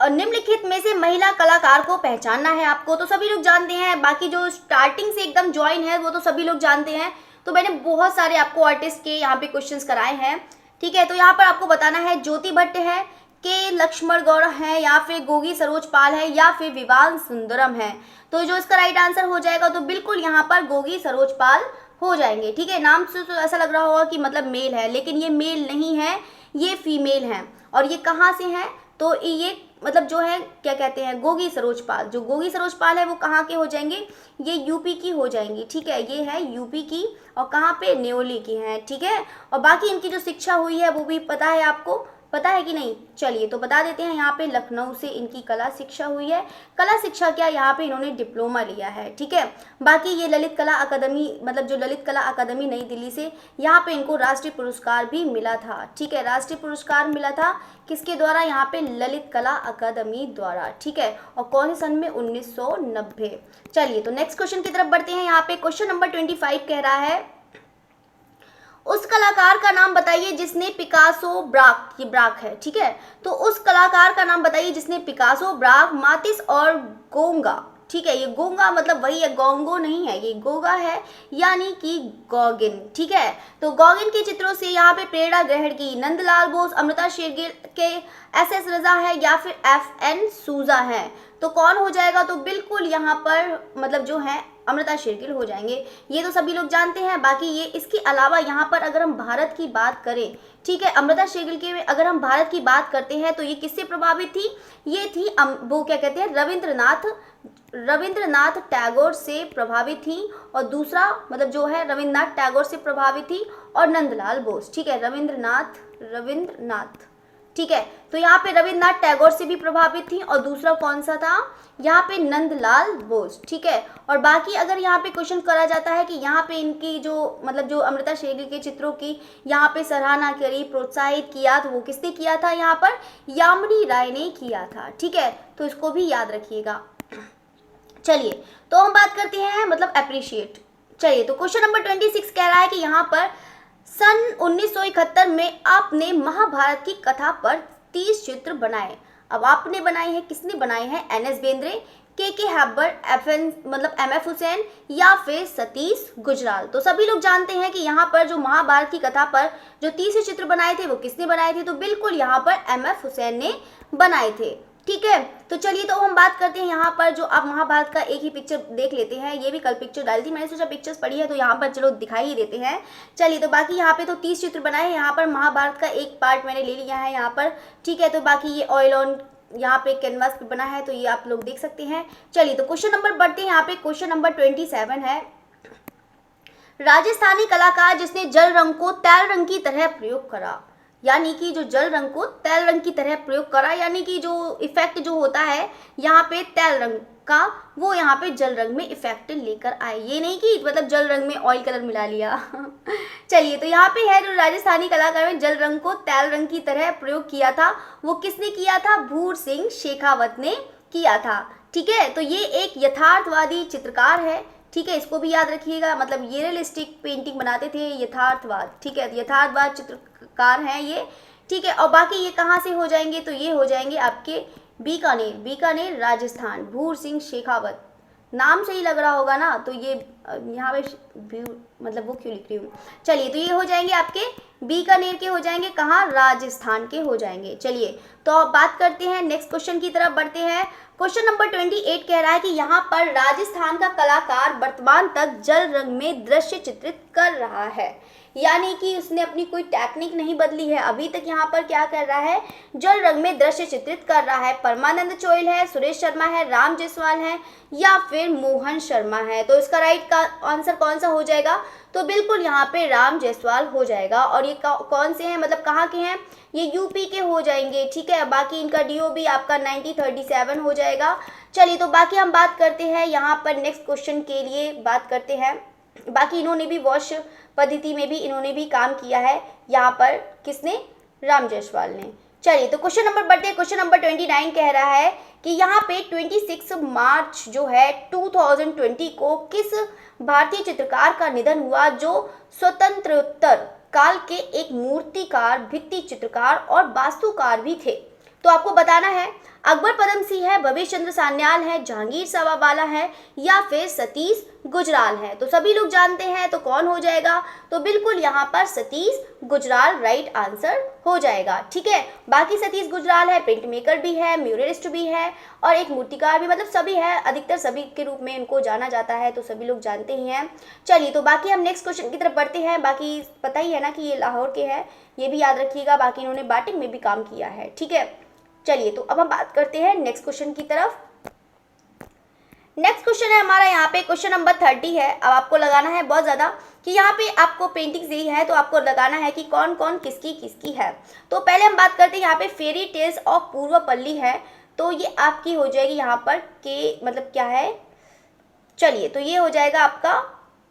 निम्नलिखित में से महिला कलाकार को पहचानना है आपको। तो सभी लोग जानते हैं, बाकी जो स्टार्टिंग से एकदम ज्वाइन है वो तो सभी लोग जानते हैं, तो मैंने बहुत सारे आपको आर्टिस्ट के यहाँ पे क्वेश्चंस कराए हैं। ठीक है, तो यहाँ पर आपको बताना है ज्योति भट्ट है, के लक्ष्मण गौड़ है, या फिर गोगी सरोज पाल है, या फिर विवान सुंदरम है। तो जो इसका राइट आंसर हो जाएगा, तो बिल्कुल यहाँ पर गोगी सरोज पाल हो जाएंगे। ठीक है, नाम से तो ऐसा लग रहा होगा कि मतलब मेल है, लेकिन ये मेल नहीं है, ये फीमेल है। और ये कहाँ से हैं? तो ये मतलब जो है क्या कहते हैं, गोगी सरोज पाल। जो गोगी सरोज पाल है वो कहाँ के हो जाएंगे? ये यूपी की हो जाएंगी। ठीक है, ये है यूपी की, और कहाँ पे? न्योली की हैं। ठीक है, और बाकी इनकी जो शिक्षा हुई है वो भी पता है आपको, पता है कि नहीं? चलिए तो बता देते हैं, यहाँ पे लखनऊ से इनकी कला शिक्षा हुई है। कला शिक्षा क्या, यहाँ पे इन्होंने डिप्लोमा लिया है। ठीक है, बाकी ये ललित कला अकादमी, मतलब जो ललित कला अकादमी नई दिल्ली से, यहाँ पे इनको राष्ट्रीय पुरस्कार भी मिला था। ठीक है, राष्ट्रीय पुरस्कार मिला था किसके द्वारा? यहाँ पे ललित कला अकादमी द्वारा। ठीक है, और कौन से सन में? 1990। चलिए तो नेक्स्ट क्वेश्चन की तरफ बढ़ते हैं। यहाँ पे क्वेश्चन नंबर 25 कह रहा है, उस कलाकार का नाम बताइए जिसने पिकासो, ब्राक, ये ब्राक है, ठीक है, तो उस कलाकार का नाम बताइए जिसने पिकासो, ब्राक, मातिस और गोंगा, ठीक है, ये गोंगा मतलब वही है, गोंगो नहीं है, ये गोगा है, यानी कि गॉगिन। ठीक है, तो गॉगिन के चित्रों से यहाँ पे प्रेरणा ग्रहण की नंदलाल बोस, अमृता शेरगिल के SS रजा है, या फिर FN सूजा है। तो कौन हो जाएगा? तो बिल्कुल यहाँ पर मतलब जो है अमृता शेरगिल हो जाएंगे। ये तो सभी लोग जानते हैं। बाकी ये इसके अलावा यहाँ पर अगर हम भारत की बात करें, ठीक है, अमृता शेरगिल के अगर हम भारत की बात करते हैं तो ये किससे प्रभावित थी? ये थी वो क्या कहते हैं, रविंद्रनाथ टैगोर से प्रभावित थी, और दूसरा मतलब जो है रविंद्रनाथ टैगोर से प्रभावित थी, और नंदलाल बोस। ठीक है, रविंद्रनाथ ठीक है। तो यहाँ पे रविन्द्रनाथ टैगोर से भी प्रभावित थी, और दूसरा कौन सा था, यहाँ पे नंदलाल बोस, ठीक है। और बाकी अगर यहाँ पे क्वेश्चन करा जाता है कि यहाँ पे इनकी जो मतलब जो अमृता शेरगिल के चित्रों की यहाँ पे सराहना करी, प्रोत्साहित किया, तो वो किसने किया था, यहाँ पर यामिनी राय ने किया था, ठीक है। तो इसको भी याद रखिएगा। चलिए तो हम बात करते हैं मतलब अप्रिशिएट। चलिए तो क्वेश्चन नंबर 26 कह रहा है कि यहाँ पर सन 1971 में आपने महाभारत की कथा पर 30 चित्र बनाए। अब आपने बनाए हैं, किसने बनाए हैं, एन.एस. बेंद्रे, के हैबर, एम.एफ. हुसैन या फिर सतीश गुजराल। तो सभी लोग जानते हैं कि यहाँ पर जो महाभारत की कथा पर जो 30 चित्र बनाए थे वो किसने बनाए थे, तो बिल्कुल यहाँ पर एम.एफ. हुसैन ने बनाए थे, ठीक है। तो चलिए तो हम बात करते हैं यहाँ पर जो आप महाभारत का एक ही पिक्चर देख लेते हैं। ये भी कल पिक्चर डाली थी, मैंने सोचा पिक्चर्स पढ़ी है तो यहाँ पर चलो दिखाई ही देते हैं। चलिए तो बाकी यहाँ पे तो 30 चित्र बनाए हैं, यहाँ पर महाभारत का एक पार्ट मैंने ले लिया है यहाँ पर, ठीक है। तो बाकी ये ऑयल ऑन यहाँ पे कैनवास पे बना है, तो ये आप लोग देख सकते हैं। चलिए तो क्वेश्चन नंबर बढ़ते हैं, यहाँ पे क्वेश्चन नंबर 27 है। राजस्थानी कलाकार जिसने जल रंग को तैल रंग की तरह प्रयोग करा, यानी कि जो जल रंग को तैल रंग की तरह प्रयोग करा, यानी कि जो इफेक्ट जो होता है यहाँ पे तैल रंग का, वो यहाँ पे जल रंग में इफेक्ट लेकर आए। ये नहीं कि मतलब जल रंग में ऑयल कलर मिला लिया। चलिए तो यहाँ पे है जो राजस्थानी कलाकार में जल रंग को तैल रंग की तरह प्रयोग किया था, वो किसने किया था, भूर सिंह शेखावत ने किया था, ठीक है। तो ये एक यथार्थवादी चित्रकार है, ठीक है, इसको भी याद रखिएगा। मतलब ये रियलिस्टिक पेंटिंग बनाते थे, यथार्थवाद, ठीक है, यथार्थवाद चित्रकार हैं ये, ठीक है। और बाकी ये कहाँ से हो जाएंगे, तो ये हो जाएंगे आपके बीकानेर, बीकानेर राजस्थान, भूर सिंह शेखावत, नाम से ही लग रहा होगा ना, तो ये यहाँ पे मतलब वो क्यों लिख रही हूँ। चलिए तो ये हो जाएंगे आपके बीकानेर के, हो जाएंगे कहाँ, राजस्थान के हो जाएंगे। चलिए तो अब बात करते हैं नेक्स्ट क्वेश्चन की तरफ बढ़ते हैं। क्वेश्चन नंबर 28 कह रहा है कि यहाँ पर राजस्थान का कलाकार वर्तमान तक जल रंग में दृश्य चित्रित कर रहा है, यानी कि उसने अपनी कोई टेक्निक नहीं बदली है, अभी तक यहाँ पर क्या कर रहा है, जल रंग में दृश्य चित्रित कर रहा है। परमानंद चोइल है, सुरेश शर्मा है, राम जायसवाल है या फिर मोहन शर्मा है। तो इसका राइट का आंसर कौन सा हो जाएगा, तो बिल्कुल यहाँ पे राम जायसवाल हो जाएगा। और ये कौन से हैं, मतलब कहाँ के हैं, ये यूपी के हो जाएंगे, ठीक है। बाकी इनका DOB आपका 1937 हो जाएगा। चलिए तो बाकी हम बात करते हैं यहाँ पर नेक्स्ट क्वेश्चन के लिए बात करते हैं। बाकी इन्होंने भी वॉश पद्धति में भी इन्होंने भी काम किया है, यहाँ पर किसने, राम जायसवाल ने। चलिए तो क्वेश्चन नंबर बढ़ते हैं। क्वेश्चन नंबर 29 कह रहा है कि यहाँ पे 26 मार्च जो है 2020 को किस भारतीय चित्रकार का निधन हुआ जो स्वतंत्रोत्तर काल के एक मूर्तिकार, भित्ति चित्रकार और वास्तुकार भी थे। तो आपको बताना है अकबर पदम सिंह है, भवेश चंद्र सान्याल है, जहांगीर सावावाला है या फिर सतीश गुजराल है। तो सभी लोग जानते हैं, तो कौन हो जाएगा, तो बिल्कुल यहाँ पर सतीश गुजराल राइट आंसर हो जाएगा, ठीक है। बाकी सतीश गुजराल है, प्रिंट मेकर भी है, म्यूरलिस्ट भी है और एक मूर्तिकार भी, मतलब सभी है, अधिकतर सभी के रूप में इनको जाना जाता है, तो सभी लोग जानते ही हैं। चलिए तो बाकी हम नेक्स्ट क्वेश्चन की तरफ बढ़ते हैं। बाकी पता ही है ना कि ये लाहौर के हैं, ये भी याद रखिएगा। बाकी इन्होंने बाटिक में भी काम किया है, ठीक है। चलिए तो अब हम बात करते हैं नेक्स्ट क्वेश्चन की तरफ। नेक्स्ट क्वेश्चन है हमारा यहाँ पे क्वेश्चन नंबर 30 है। अब आपको लगाना है बहुत ज़्यादा कि यहाँ पे आपको पेंटिंग्स दी है, तो आपको लगाना है कि कौन कौन किसकी किसकी है। तो पहले हम बात करते हैं यहाँ पे फेरी टेल्स ऑफ पूर्वपल्ली है, तो ये आपकी हो जाएगी यहाँ पर के, मतलब क्या है, चलिए तो ये हो जाएगा आपका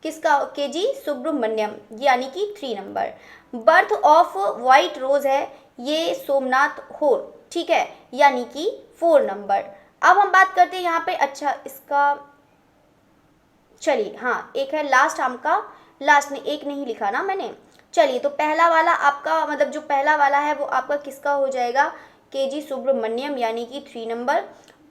किसका, KG सुब्रमण्यम, यानी कि 3 नंबर। बर्थ ऑफ वाइट रोज है, ये सोमनाथ होर, ठीक है, यानी कि 4 नंबर। अब हम बात करते हैं यहाँ पे, अच्छा इसका, चलिए हाँ एक है लास्ट, आम का लास्ट ने एक नहीं लिखा ना मैंने। चलिए तो पहला वाला आपका, मतलब जो पहला वाला है वो आपका किसका हो जाएगा, KG सुब्रमण्यम, यानी कि 3 नंबर।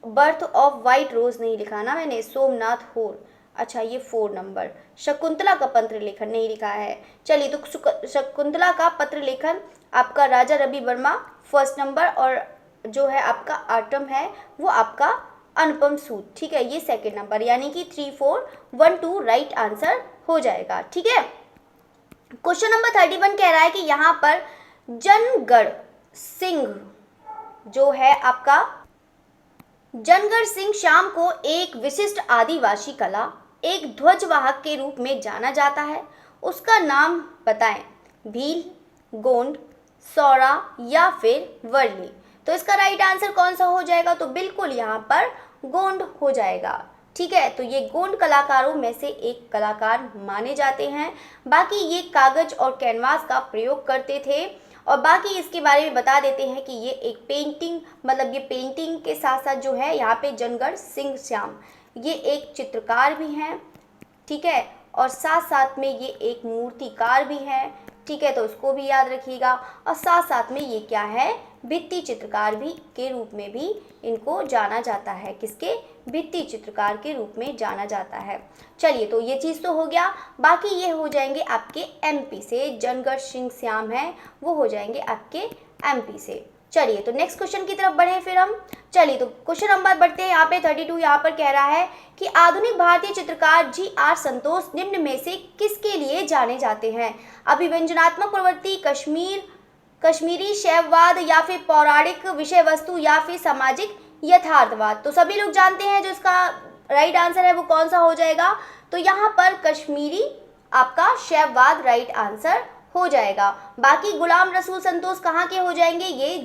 बर्थ ऑफ वाइट रोज नहीं लिखा ना मैंने, सोमनाथ होर, अच्छा ये 4 नंबर। शकुंतला का पत्र लेखन नहीं लिखा है, चलिए तो शकुंतला का पत्र लेखन आपका राजा रवि वर्मा 1st नंबर, और जो है आपका आटम है वो आपका अनुपम सूद, ठीक है, ये 2nd नंबर, यानी कि 3, 4, 1, 2 राइट आंसर हो जाएगा, ठीक है। क्वेश्चन नंबर 31 कह रहा है कि यहाँ पर जनगढ़ सिंह जो है आपका, जनगढ़ सिंह श्याम को एक विशिष्ट आदिवासी कला, एक ध्वजवाहक के रूप में जाना जाता है, उसका नाम बताएं। भील, गोंड, सौरा या फिर वर्ली। तो इसका राइट आंसर कौन सा हो जाएगा? तो बिल्कुल यहाँ पर गोंड हो जाएगा। ठीक है, तो ये गोंड कलाकारों में से एक कलाकार माने जाते हैं। बाकी ये कागज और कैनवास का प्रयोग करते थे। और बाकी इसके बारे में बता देते हैं कि ये एक पेंटिंग, मतलब ये पेंटिंग के साथ साथ जो है यहाँ पे जनगढ़ सिंह श्याम ये एक चित्रकार भी हैं। ठीक है, और साथ साथ में ये एक मूर्तिकार भी है। ठीक है, तो उसको भी याद रखिएगा। और साथ साथ में ये क्या है? भित्ति चित्रकार भी के रूप में भी इनको जाना जाता है। किसके? भित्ति चित्रकार के रूप में जाना जाता है। चलिए, तो ये चीज़ तो हो गया। बाकी ये हो जाएंगे आपके एमपी से, जनगढ़ सिंह श्याम है वो हो जाएंगे आपके एमपी से। चलिए, तो नेक्स्ट क्वेश्चन की तरफ बढ़े फिर हम। चलिए, तो क्वेश्चन नंबर बढ़ते हैं यहाँ पे 32। यहाँ पर कह रहा है कि आधुनिक भारतीय चित्रकार जी.आर. संतोष निम्न में से किसके लिए जाने जाते हैं? अभिव्यंजनात्मक प्रवृत्ति, कश्मीरी शैववाद या फिर पौराणिक विषय वस्तु या फिर सामाजिक यथार्थवाद। तो सभी लोग जानते हैं जो इसका राइट आंसर है वो कौन सा हो जाएगा? तो यहाँ पर कश्मीरी आपका शैववाद राइट आंसर हो जाएगा। बाकी गुलाम रसूल संतोष कहाँ के हो जाएंगे? ये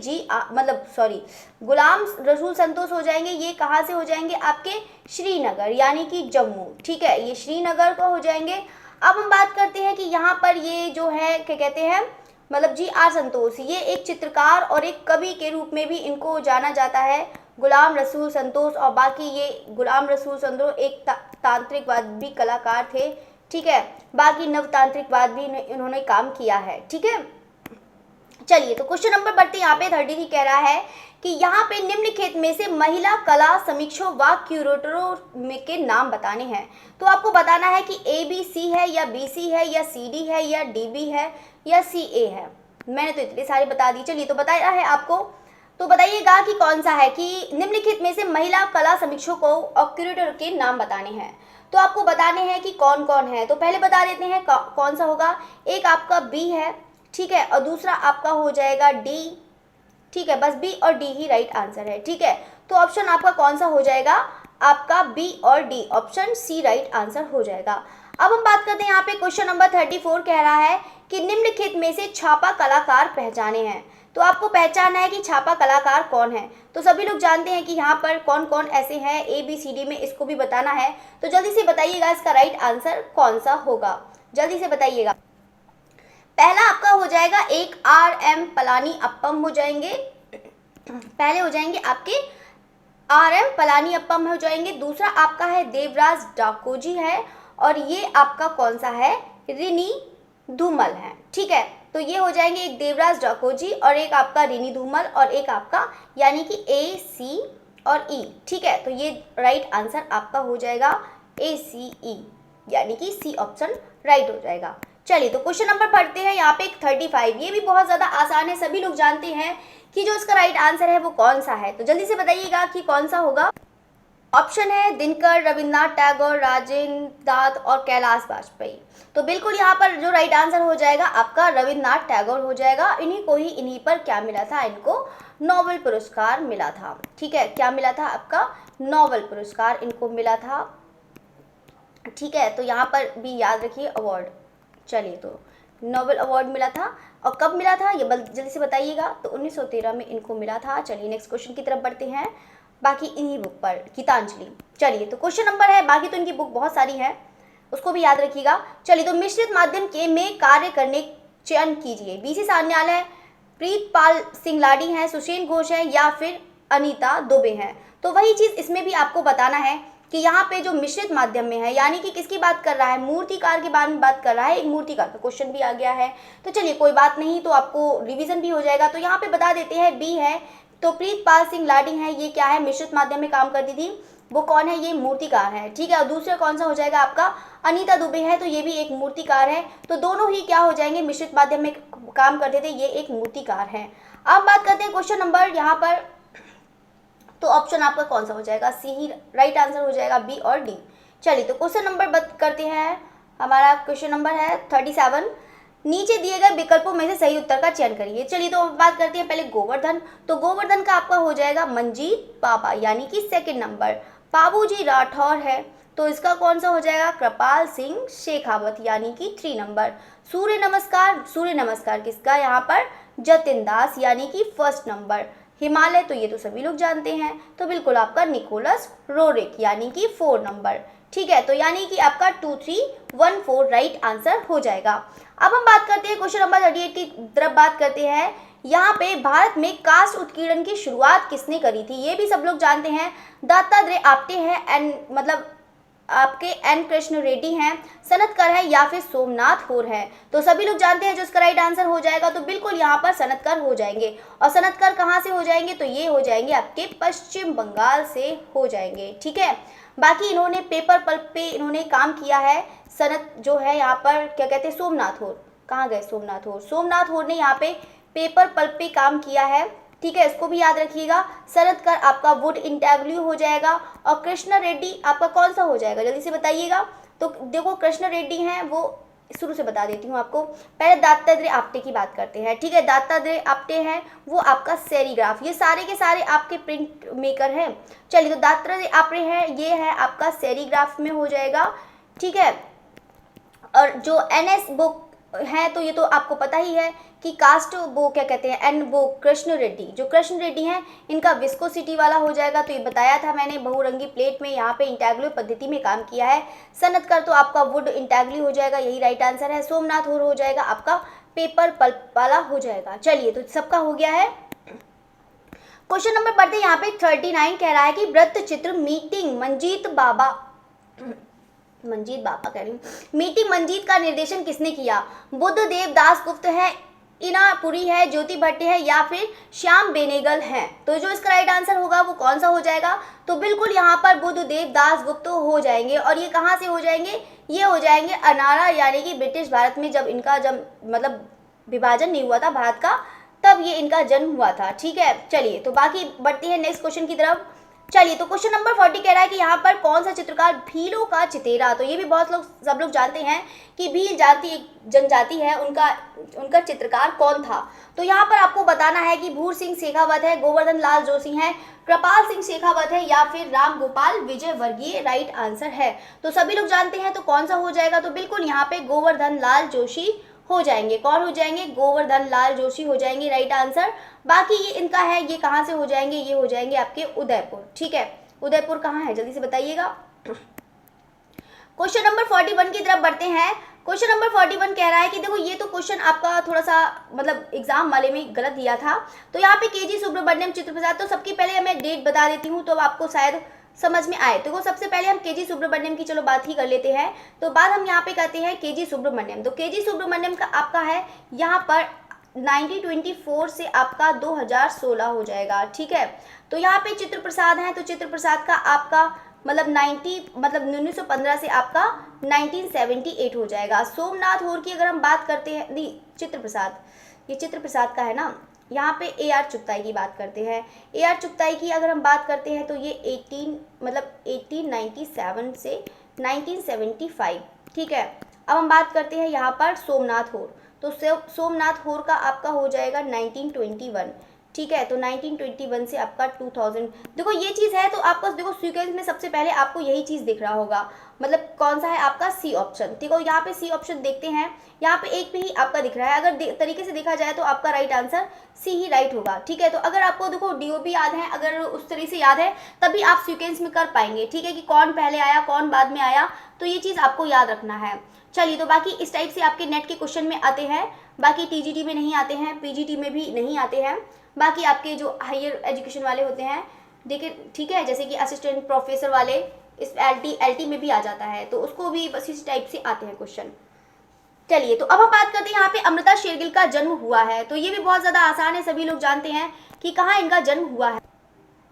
गुलाम रसूल संतोष हो जाएंगे, ये कहाँ से हो जाएंगे? आपके श्रीनगर यानी कि जम्मू। ठीक है, ये श्रीनगर को हो जाएंगे। अब हम बात करते हैं कि यहाँ पर ये जो है क्या कहते हैं, मतलब जी.आर. संतोष, ये एक चित्रकार और एक कवि के रूप में भी इनको जाना जाता है, गुलाम रसूल संतोष। और बाकी ये गुलाम रसूल संतोष एक तांत्रिकवाद भी कलाकार थे। ठीक है, बाकी नवतांत्रिकवाद भी इन्होंने काम किया है। ठीक है, चलिए, तो क्वेश्चन नंबर बढ़ते यहाँ पे 33 कह रहा है कि यहाँ पे निम्नलिखित में से महिला कला समीक्षकों व क्यूरेटरों में के नाम बताने हैं। तो आपको बताना है कि ABC है या BC है या CD है या DB है या CA है। मैंने तो इतने सारे बता दी। चलिए, तो बताया है आपको, तो बताइएगा कि कौन सा है कि निम्नलिखित में से महिला कला समीक्षकों और क्यूरेटर के नाम बताने हैं। तो आपको बताने हैं कि कौन कौन है। तो पहले बता देते हैं कौन सा होगा। एक आपका B है, ठीक है, और दूसरा आपका हो जाएगा D। ठीक है, बस B और D ही राइट आंसर है। ठीक है, तो ऑप्शन आपका कौन सा हो जाएगा? आपका B और D, option C right answer हो जाएगा। अब हम बात करते हैं यहाँ पे क्वेश्चन नंबर 34 कह रहा है कि निम्नलिखित में से छापा कलाकार पहचाने हैं। तो आपको पहचानना है कि छापा कलाकार कौन है। तो सभी लोग जानते हैं कि यहाँ पर कौन कौन ऐसे हैं ABCD में, इसको भी बताना है। तो जल्दी से बताइएगा इसका राइट आंसर कौन सा होगा, जल्दी से बताइएगा। पहला आपका हो जाएगा एक RM पलानी अप्पम हो जाएंगे, पहले हो जाएंगे आपके RM पलानी अप्पम हो जाएंगे। दूसरा आपका है देवराज डाकोजी है, और ये आपका कौन सा है? रिनी धूमल है। ठीक है, तो ये हो जाएंगे एक देवराज डाकोजी और एक आपका रिनी धूमल और एक आपका यानी कि A, C और E। ठीक है, तो ये राइट आंसर आपका हो जाएगा ACE यानी कि C ऑप्शन राइट हो जाएगा। चलिए, तो क्वेश्चन नंबर पढ़ते हैं यहाँ पे एक 35। ये भी बहुत ज़्यादा आसान है, सभी लोग जानते हैं कि जो इसका राइट आंसर है वो कौन सा है। तो जल्दी से बताइएगा कि कौन सा होगा। ऑप्शन है दिनकर, रविन्द्रनाथ टैगोर, राजेंद्र नाथ और कैलाश वाजपेयी। तो बिल्कुल यहाँ पर जो राइट आंसर हो जाएगा आपका रविन्द्रनाथ टैगोर हो जाएगा। इन्हीं पर क्या मिला था? इनको नोबेल पुरस्कार मिला था। ठीक है, क्या मिला था? आपका नोबेल पुरस्कार इनको मिला था। ठीक है, तो यहाँ पर भी याद रखिए अवार्ड। चलिए, तो नोबेल अवार्ड मिला था, और कब मिला था ये जल्दी से बताइएगा। तो 1913 में इनको मिला था। चलिए, नेक्स्ट क्वेश्चन की तरफ बढ़ते हैं। बाकी इन्हीं बुक पर गीतांजलि। चलिए, तो क्वेश्चन नंबर है, बाकी तो इनकी बुक बहुत सारी है, उसको भी याद रखिएगा। चलिए, तो मिश्रित माध्यम के में कार्य करने चयन कीजिए। BC सान्याल है, प्रीतपाल सिंह लाडी हैं, सुषेण घोष है या फिर अनीता दुबे हैं। तो वही चीज़ इसमें भी आपको बताना है कि यहाँ पे जो मिश्रित माध्यम में है यानी कि किसकी बात कर रहा है? मूर्तिकार के बारे में बात कर रहा है। एक मूर्तिकार का क्वेश्चन भी आ गया है। तो चलिए, कोई बात नहीं, तो आपको रिवीजन भी हो जाएगा। तो यहाँ पे बता देते हैं B है, तो प्रीतपाल सिंह लाडी है, ये क्या है? मिश्रित माध्यम में काम करती थी। वो कौन है? ये मूर्तिकार है। ठीक है, और दूसरा कौन सा हो जाएगा आपका? अनीता दुबे है, तो ये भी एक मूर्तिकार है। तो दोनों ही क्या हो जाएंगे? मिश्रित माध्यम में काम करते थे, ये एक मूर्तिकार है। अब बात करते हैं क्वेश्चन नंबर यहाँ पर, तो ऑप्शन आपका कौन सा हो जाएगा? C ही राइट आंसर हो जाएगा, B और D। चलिए, तो क्वेश्चन नंबर बात करते हैं। हमारा क्वेश्चन नंबर है 37। नीचे दिए गए विकल्पों में से सही उत्तर का चयन करिए। चलिए, तो बात करते हैं पहले गोवर्धन। तो गोवर्धन का आपका हो जाएगा मंजीत बाबा यानी कि सेकंड नंबर। बाबूजी राठौर है, तो इसका कौन सा हो जाएगा? कृपाल सिंह शेखावत यानी कि 3 नंबर। सूर्य नमस्कार किसका यहाँ पर? जतिन दास यानी कि फर्स्ट नंबर। हिमालय तो ये तो सभी लोग जानते हैं, तो बिल्कुल आपका निकोलस रोरिक यानी कि 4 नंबर। ठीक है, तो यानी कि आपका 2314 राइट आंसर हो जाएगा। अब हम बात करते हैं क्वेश्चन नंबर 38 की तरफ बात करते हैं। यहाँ पे भारत में कास्ट उत्कीर्णन की शुरुआत किसने करी थी, ये भी सब लोग जानते हैं। दत्तात्रेय आप्टे हैं, एन मतलब आपके एन कृष्ण रेड्डी हैं, सनतकर है या फिर सोमनाथ होर है। तो सभी लोग जानते हैं जो इसका राइट आंसर हो जाएगा, तो बिल्कुल यहाँ पर सनतकर हो जाएंगे। और सनतकर कहाँ से हो जाएंगे, तो ये हो जाएंगे आपके पश्चिम बंगाल से हो जाएंगे। ठीक है, बाकी इन्होंने पेपर पल्प पे इन्होंने काम किया है। सनत जो है यहाँ पर क्या कहते हैं, सोमनाथ होर, कहाँ गए सोमनाथ होर, सोमनाथ होर ने यहाँ पे पेपर पल्प पे काम किया है। ठीक है, इसको भी याद रखिएगा। सनतकर आपका वुड इंटेग्ल्यू हो जाएगा, और कृष्णा रेड्डी आपका कौन सा हो जाएगा, जल्दी से बताइएगा। तो देखो कृष्णा रेड्डी हैं, वो शुरू से बता देती हूँ आपको। पहले दत्तात्रेय आप्टे की बात करते हैं। ठीक है, दत्तात्रेय आप्टे हैं, वो आपका सेरीग्राफ, ये सारे के सारे आपके प्रिंट मेकर हैं। चलिए, तो दत्तात्रेय आप्टे हैं, ये है आपका सेरीग्राफ में हो जाएगा। ठीक है, और जो एनएस बुक है, तो ये तो आपको पता ही है कि कास्ट वो क्या कहते हैं, एन वो कृष्ण रेड्डी, जो कृष्ण रेड्डी हैं इनका विस्कोसिटी वाला हो जाएगा। तो ये बताया था मैंने, बहुरंगी प्लेट में यहाँ पे इंटैग्लो पद्धति में काम किया है। सनतकर तो आपका वुड इंटैग्ली हो जाएगा, यही राइट आंसर है। सोमनाथ होर हो जाएगा आपका पेपर पल्प वाला हो जाएगा। चलिए, तो सबका हो गया है। क्वेश्चन नंबर बढ़ते यहाँ पे 39 कह रहा है कि वृत्त चित्र मीटिंग मंजीत बाबा कह रही हूँ, मीटिंग मंजीत का निर्देशन किसने किया। बुद्ध देव दास गुप्त है, इनापुरी है, ज्योति भट्ट है या फिर श्याम बेनेगल है। तो जो इसका राइट आंसर होगा वो कौन सा हो जाएगा, तो बिल्कुल यहाँ पर बुद्ध देव दास गुप्त हो जाएंगे। और ये कहाँ से हो जाएंगे, ये हो जाएंगे अनारा यानी कि ब्रिटिश भारत में, जब इनका जब मतलब विभाजन नहीं हुआ था भारत का, तब ये इनका जन्म हुआ था। ठीक है, चलिए तो बाकी बढ़ती है नेक्स्ट क्वेश्चन की तरफ। चलिए, तो क्वेश्चन नंबर 40 कह रहा है कि यहाँ पर कौन सा चित्रकार भीलों का चितेरा। तो ये भी बहुत लोग सब लोग जानते हैं कि भील जाति एक जनजाति है, उनका चित्रकार कौन था। तो यहाँ पर आपको बताना है कि भूर सिंह शेखावत है, गोवर्धन लाल जोशी है, कृपाल सिंह शेखावत है या फिर राम गोपाल विजयवर्गीय राइट आंसर है। तो सभी लोग जानते हैं, तो कौन सा हो जाएगा, तो बिल्कुल यहाँ पे गोवर्धन लाल जोशी हो जाएंगे। कौन हो जाएंगे, गोवर्धन लाल जोशी हो जाएंगे राइट आंसर। बाकी ये इनका है, ये कहाँ से हो जाएंगे, ये हो जाएंगे आपके उदयपुर। ठीक है, उदयपुर कहाँ है, जल्दी से बताइएगा। क्वेश्चन नंबर 41 की तरफ बढ़ते हैं। क्वेश्चन नंबर 41 कह रहा है कि देखो, ये तो क्वेश्चन आपका थोड़ा सा मतलब एग्जाम वाले में गलत दिया था। तो यहाँ पे केजी सुब्रमण्यम चित्र प्रसाद, तो सबकी पहले मैं डेट बता देती हूँ तो आपको शायद समझ में आए। तो सबसे पहले हम केजी सुब्रमण्यम की चलो बात ही कर लेते हैं। तो बात हम यहाँ पे कहते हैं केजी सुब्रमण्यम। तो केजी सुब्रमण्यम का आपका है यहाँ पर 1924 से आपका 2016 हो जाएगा। ठीक है, तो यहाँ पे चित्र प्रसाद हैं, तो चित्र प्रसाद का आपका मतलब 1915 से आपका 1978 हो जाएगा। सोमनाथ होर की अगर हम बात करते हैं, नहीं चित्र प्रसाद, ये चित्र प्रसाद का है ना। यहाँ पे ए आर चुगताई की बात करते हैं। ए आर चुगताई की अगर हम बात करते हैं तो ये 1897 से 1975। ठीक है, अब हम बात करते हैं यहाँ पर सोमनाथ होर। तो सोमनाथ होर का आपका हो जाएगा 1921। ठीक है, तो 1921 से आपका 2000। देखो ये चीज़ है, तो आपको देखो सीक्वेंस में सबसे पहले आपको यही चीज़ दिख रहा होगा, मतलब कौन सा है आपका सी ऑप्शन। ठीक है, यहाँ पे सी ऑप्शन देखते हैं, यहाँ पे एक पे ही आपका दिख रहा है। अगर तरीके से देखा जाए तो आपका राइट आंसर सी ही राइट होगा। ठीक है, तो अगर आपको देखो डीओपी याद है, अगर उस तरीके से याद है तभी आप सीक्वेंस में कर पाएंगे। ठीक है, कि कौन पहले आया कौन बाद में आया, तो ये चीज़ आपको याद रखना है। चलिए, तो बाकी इस टाइप से आपके नेट के क्वेश्चन में आते हैं, बाकी टीजीटी में नहीं आते हैं, पीजीटी में भी नहीं आते हैं। बाकी आपके जो हायर एजुकेशन वाले होते हैं देखिए, ठीक है, जैसे कि असिस्टेंट प्रोफेसर वाले इस एलटी में भी आ जाता है, तो उसको भी बस इस टाइप से आते हैं क्वेश्चन। चलिए, तो अब हम बात करते हैं यहाँ पे अमृता शेरगिल का जन्म हुआ है। तो ये भी बहुत ज़्यादा आसान है, सभी लोग जानते हैं कि कहाँ इनका जन्म हुआ है।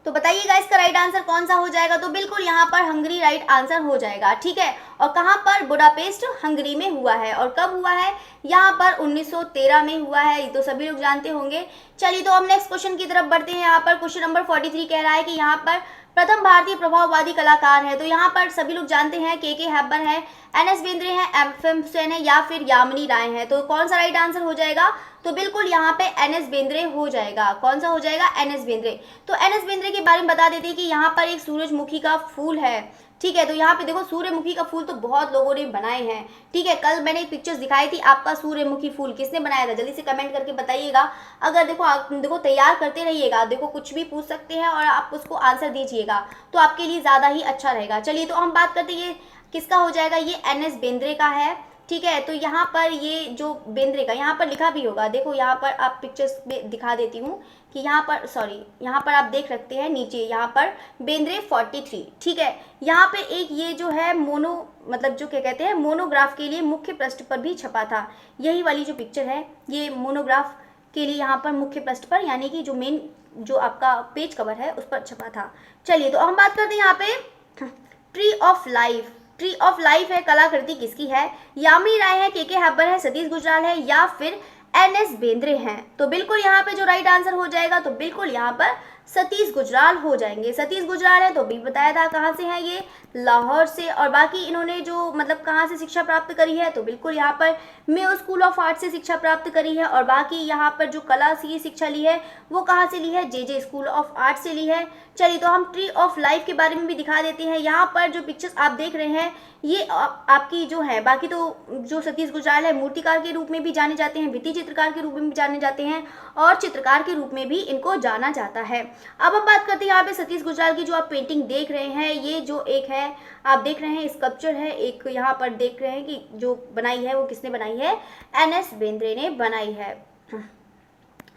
तो बताइएगा इसका राइट आंसर कौन सा हो जाएगा, तो बिल्कुल यहाँ पर हंगरी राइट आंसर हो जाएगा। ठीक है, और कहाँ पर, बुडापेस्ट हंगरी में हुआ है। और कब हुआ है, यहाँ पर 1913 में हुआ है, ये तो सभी लोग जानते होंगे। चलिए, तो हम नेक्स्ट क्वेश्चन की तरफ बढ़ते हैं। यहाँ पर क्वेश्चन नंबर 43 कह रहा है कि यहाँ पर प्रथम भारतीय प्रभाववादी कलाकार है। तो यहाँ पर सभी लोग जानते हैं के हैबर है, एन एस बेंद्रे हैं, एम सेन है या फिर यामिनी राय है। तो कौन सा राइट आंसर हो जाएगा, तो बिल्कुल यहाँ पे एन एस बेंद्रे हो जाएगा। कौन सा हो जाएगा, एन एस बेंद्रे। तो एन एस बेंद्रे के बारे में बता देते हैं कि यहाँ पर एक सूरजमुखी का फूल है। ठीक है। तो यहाँ पे देखो सूर्यमुखी का फूल तो बहुत लोगों ने बनाए हैं, ठीक है। कल मैंने एक पिक्चर्स दिखाई थी, आपका सूर्यमुखी फूल किसने बनाया था, जल्दी से कमेंट करके बताइएगा। अगर देखो आप देखो तैयार करते रहिएगा, देखो कुछ भी पूछ सकते हैं और आप उसको आंसर दीजिएगा, तो आपके लिए ज़्यादा ही अच्छा रहेगा। चलिए तो हम बात करते हैं ये किसका हो जाएगा, ये NS बेंद्रे का है, ठीक है। तो यहाँ पर ये जो बेंद्रे का यहाँ पर लिखा भी होगा, देखो यहाँ पर आप पिक्चर्स में दिखा देती हूँ कि यहाँ पर सॉरी यहाँ पर आप देख सकते हैं नीचे यहाँ पर बेंद्रे 43, ठीक है। यहाँ पे एक ये जो है मोनो मतलब जो क्या कहते हैं मोनोग्राफ के लिए मुख्य पृष्ठ पर भी छपा था, यही वाली जो पिक्चर है ये मोनोग्राफ के लिए यहाँ पर मुख्य पृष्ठ पर यानी कि जो मेन जो आपका पेज कवर है उस पर छपा था। चलिए तो हम बात करते हैं यहाँ पे tree of life. Tree of life है, कलाकृति किसकी है, यामिनी राय है, के हैबर है, सतीश गुजराल है या फिर NS बेंद्रे हैं। तो बिल्कुल यहाँ पे जो राइट आंसर हो जाएगा तो बिल्कुल यहाँ पर सतीश गुजराल हो जाएंगे। सतीश गुजराल है तो भी बताया था कहाँ से है ये, लाहौर से। और बाकी इन्होंने जो मतलब कहाँ से शिक्षा प्राप्त करी है तो बिल्कुल यहाँ पर मेयो स्कूल ऑफ आर्ट से शिक्षा प्राप्त करी है। और बाकी यहाँ पर जो कला की शिक्षा ली है वो कहाँ से ली है, JJ स्कूल ऑफ आर्ट से ली है। चलिए तो हम ट्री ऑफ लाइफ के बारे में भी दिखा देते हैं। यहाँ पर जो पिक्चर्स आप देख रहे हैं ये आपकी जो है, बाकी तो जो सतीश गुजराल है मूर्तिकार के रूप में भी जाने जाते हैं, भित्ति चित्रकार के रूप में भी जाने जाते हैं और चित्रकार के रूप में भी इनको जाना जाता है। अब हम बात करते हैं यहाँ पे सतीश गुजराल की जो आप पेंटिंग देख रहे हैं, ये जो एक है आप देख रहे हैं स्कल्पचर है, एक यहाँ पर देख रहे हैं कि जो बनाई है वो किसने बनाई है, NS बेंद्रे ने बनाई है।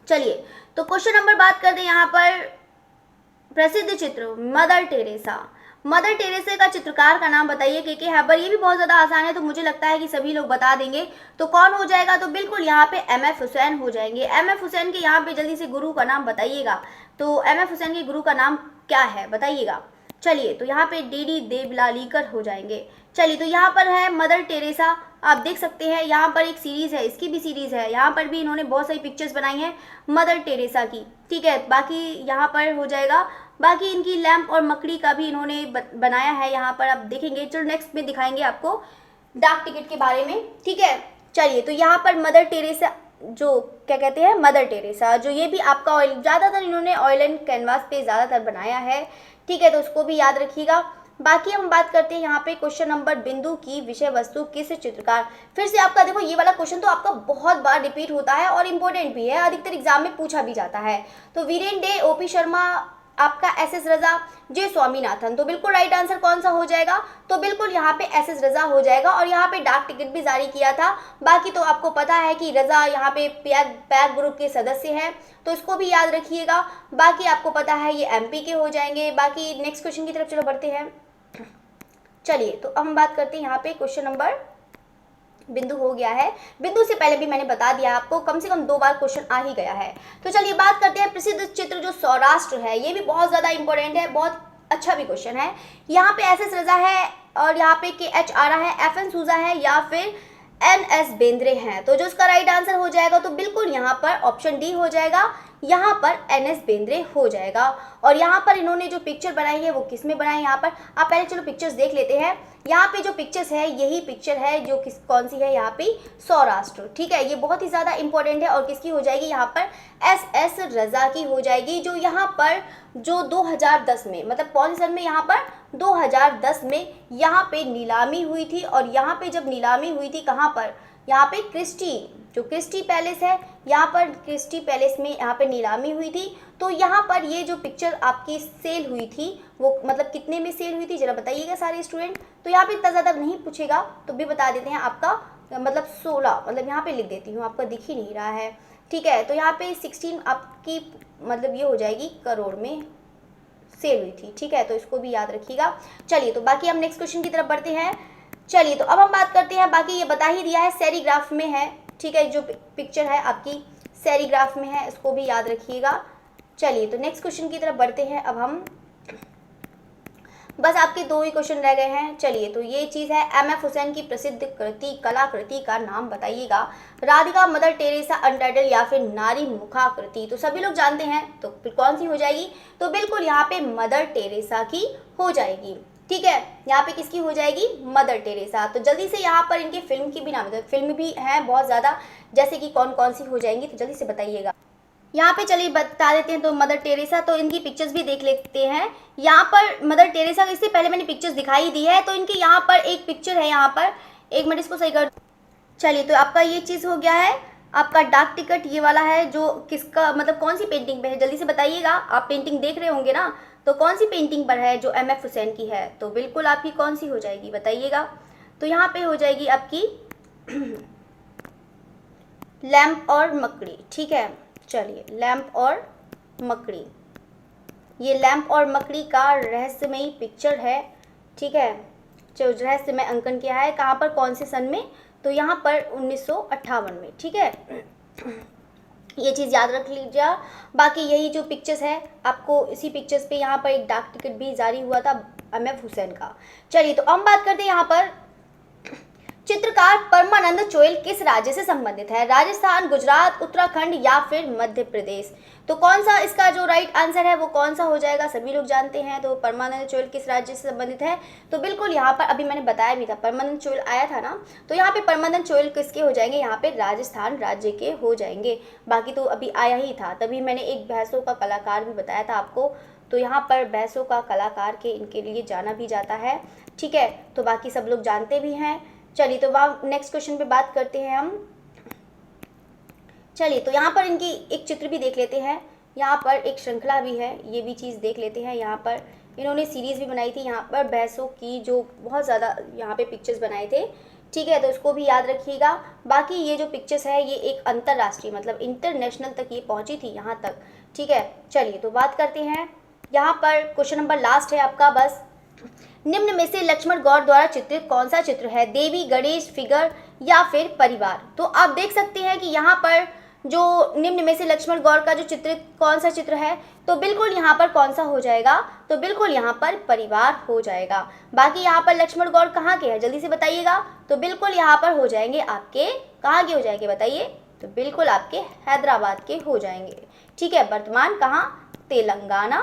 चलिए तो क्वेश्चन नंबर बात करते हैं यहाँ पर प्रसिद्ध चित्र मदर टेरेसा। मदर टेरेसा का चित्रकार का नाम बताइए, के हैबर। ये भी बहुत ज़्यादा आसान है तो मुझे लगता है कि सभी लोग बता देंगे। तो कौन हो जाएगा, तो बिल्कुल यहाँ पे MF हुसैन हो जाएंगे। MF हुसैन के यहाँ पे जल्दी से गुरु का नाम बताइएगा। तो MF हुसैन के गुरु का नाम क्या है बताइएगा। चलिए तो यहाँ पे DD देवलालीकर हो जाएंगे। चलिए तो यहाँ पर है मदर टेरेसा, आप देख सकते हैं यहाँ पर एक सीरीज़ है, इसकी भी सीरीज़ है, यहाँ पर भी इन्होंने बहुत सारी पिक्चर्स बनाई हैं मदर टेरेसा की, ठीक है। बाकी यहाँ पर हो जाएगा, बाकी इनकी लैंप और मकड़ी का भी इन्होंने बनाया है, यहाँ पर आप देखेंगे। चलो नेक्स्ट में दिखाएंगे आपको डाक टिकट के बारे में, ठीक है। चलिए तो यहाँ पर मदर टेरेसा जो क्या कहते हैं मदर टेरेसा, जो ये भी आपका ऑयल ज़्यादातर इन्होंने ऑयल एंड कैनवास पे ज़्यादातर बनाया है, ठीक है। तो उसको भी याद रखिएगा। बाकी हम बात करते हैं यहाँ पे क्वेश्चन नंबर बिंदु की विषय वस्तु किस चित्रकार। फिर से आपका देखो ये वाला क्वेश्चन तो आपका बहुत बार रिपीट होता है और इम्पोर्टेंट भी है, अधिकतर एग्जाम में पूछा भी जाता है। तो वीरेन डे, OP शर्मा, आपका SS रजा, J स्वामीनाथन। तो बिल्कुल राइट आंसर कौन सा हो जाएगा, तो बिल्कुल यहाँ पे SS रजा हो जाएगा। और यहाँ पे डाक टिकट भी जारी किया था। बाकी तो आपको पता है कि रजा यहाँ पे पैक ग्रुप के सदस्य हैं, तो इसको भी याद रखिएगा। बाकी आपको पता है ये MP के हो जाएंगे। बाकी नेक्स्ट क्वेश्चन की तरफ चलो बढ़ते हैं। चलिए तो अब हम बात करते हैं यहाँ पे क्वेश्चन नंबर बिंदु हो गया है। बिंदु से पहले भी मैंने बता दिया आपको, कम से कम 2 बार क्वेश्चन आ ही गया है। तो चलिए बात करते हैं प्रसिद्ध चित्र जो सौराष्ट्र है, ये भी बहुत ज़्यादा इंपॉर्टेंट है, बहुत अच्छा भी क्वेश्चन है। यहाँ पे SS रजा है और यहाँ पे KH आरा है, FN सूजा है या फिर NS बेंद्रे हैं। तो जो उसका राइट आंसर हो जाएगा तो बिल्कुल यहाँ पर ऑप्शन D हो जाएगा, यहाँ पर NS बेंद्रे हो जाएगा। और यहाँ पर इन्होंने जो पिक्चर बनाई है वो किस में बनाई है, यहाँ पर आप पहले चलो पिक्चर्स देख लेते हैं। यहाँ पे जो पिक्चर्स है यही पिक्चर है जो कौन सी है, यहाँ पे सौराष्ट्र, ठीक है। ये बहुत ही ज़्यादा इंपॉर्टेंट है और किसकी हो जाएगी, यहाँ पर SS रजा की हो जाएगी, जो यहाँ पर जो 2010 में मतलब कौन सन में, यहाँ पर 2010 में यहाँ पे नीलामी हुई थी। और यहाँ पे जब नीलामी हुई थी कहाँ पर, यहाँ पे क्रिस्टी पैलेस है, यहाँ पर क्रिस्टी पैलेस में यहाँ पे नीलामी हुई थी। तो यहाँ पर ये जो पिक्चर आपकी सेल हुई थी वो मतलब कितने में सेल हुई थी जरा बताइएगा सारे स्टूडेंट। तो यहाँ पे इतना ज़्यादा नहीं पूछेगा तो भी बता देते हैं, आपका मतलब 16 मतलब यहाँ पे लिख देती हूँ, आपका दिख ही नहीं रहा है, ठीक है। तो यहाँ पे 16 आपकी मतलब ये हो जाएगी करोड़ में सेल हुई थी, ठीक है। तो इसको भी याद रखिएगा। चलिए तो बाकी हम नेक्स्ट क्वेश्चन की तरफ बढ़ते हैं। चलिए तो अब हम बात करते हैं, बाकी ये बता ही दिया है सेरीग्राफ में है, ठीक है। जो पिक्चर है आपकी सेरीग्राफ में है, इसको भी याद रखिएगा। चलिए तो नेक्स्ट क्वेश्चन की तरफ बढ़ते हैं। अब हम बस आपके 2 ही क्वेश्चन रह गए हैं। चलिए तो ये चीज़ है MF हुसैन की प्रसिद्ध कलाकृति का नाम बताइएगा। राधिका, मदर टेरेसा, अनटाइटल या फिर नारी मुखाकृति। तो सभी लोग जानते हैं तो फिर कौन सी हो जाएगी, तो बिल्कुल यहाँ पे मदर टेरेसा की हो जाएगी, ठीक है। यहाँ पे किसकी हो जाएगी, मदर टेरेसा। तो जल्दी से यहाँ पर इनकी फिल्म की भी नाम, फिल्म भी हैं बहुत ज़्यादा, जैसे कि कौन कौन सी हो जाएंगी तो जल्दी से बताइएगा। यहाँ पे चलिए बता देते हैं। तो मदर टेरेसा, तो इनकी पिक्चर्स भी देख लेते हैं। यहाँ पर मदर टेरेसा का इससे पहले मैंने पिक्चर्स दिखाई दी है। तो इनकी यहाँ पर एक पिक्चर है, यहाँ पर एक मिनट इसको सही कर। चलिए, तो आपका ये चीज़ हो गया है। आपका डाक टिकट ये वाला है, जो किसका मतलब कौन सी पेंटिंग पे है, जल्दी से बताइएगा। आप पेंटिंग देख रहे होंगे ना, तो कौन सी पेंटिंग पर है, जो MF हुसैन की है। तो बिल्कुल आपकी कौन सी हो जाएगी बताइएगा। तो यहाँ पे हो जाएगी आपकी लैम्प और मकड़ी। ठीक है, चलिए लैम्प और मकड़ी, ये लैम्प और मकड़ी का रहस्यमयी पिक्चर है। ठीक है, जो रहस्यमय अंकन किया है, कहाँ पर, कौन से सन में, तो यहाँ पर 1958 में। ठीक है, ये चीज़ याद रख लीजिए। बाकी यही जो पिक्चर्स है, आपको इसी पिक्चर्स पे यहाँ पर एक डाक टिकट भी जारी हुआ था MF हुसैन का। चलिए, तो हम बात करते हैं यहाँ पर चित्रकार परमानंद चोइल किस राज्य से संबंधित है, राजस्थान, गुजरात, उत्तराखंड या फिर मध्य प्रदेश। तो कौन सा इसका जो राइट आंसर है वो कौन सा हो जाएगा, सभी लोग जानते हैं। तो परमानंद चोइल किस राज्य से संबंधित है, तो बिल्कुल यहाँ पर अभी मैंने बताया भी था, परमानंद चोइल आया था ना, तो यहाँ पे परमानंद चोइल किसके हो जाएंगे, यहाँ पे राजस्थान राज्य के हो जाएंगे। बाकी तो अभी आया ही था, तभी मैंने एक भैंसों का कलाकार भी बताया था आपको। तो यहाँ पर भैंसों का कलाकार के इनके लिए जाना भी जाता है। ठीक है, तो बाकी सब लोग जानते भी हैं। चलिए, तो वहाँ नेक्स्ट क्वेश्चन पे बात करते हैं हम। चलिए, तो यहाँ पर इनकी एक चित्र भी देख लेते हैं। यहाँ पर एक श्रृंखला भी है, ये भी चीज़ देख लेते हैं। यहाँ पर इन्होंने सीरीज़ भी बनाई थी, यहाँ पर भैंसों की, जो बहुत ज़्यादा यहाँ पे पिक्चर्स बनाए थे। ठीक है, तो इसको भी याद रखिएगा। बाकी ये जो पिक्चर्स है, ये एक अंतर्राष्ट्रीय मतलब इंटरनेशनल तक ये पहुँची थी, यहाँ तक। ठीक है, चलिए तो बात करते हैं। यहाँ पर क्वेश्चन नंबर लास्ट है आपका बस। निम्न में से लक्ष्मण गौड़ द्वारा चित्रित कौन सा चित्र है, देवी, गणेश, फिगर या फिर परिवार। तो आप देख सकते हैं कि यहाँ पर जो निम्न में से लक्ष्मण गौड़ का जो चित्रित कौन सा चित्र है, तो बिल्कुल यहाँ पर कौन सा हो जाएगा, तो बिल्कुल यहाँ पर परिवार हो जाएगा। बाकी यहाँ पर लक्ष्मण गौड़ कहाँ के हैं, जल्दी से बताइएगा। तो बिल्कुल यहाँ पर हो जाएंगे आपके, कहाँ के हो जाएंगे बताइए, तो बिल्कुल आपके हैदराबाद के हो जाएंगे। ठीक है, वर्तमान कहाँ, तेलंगाना,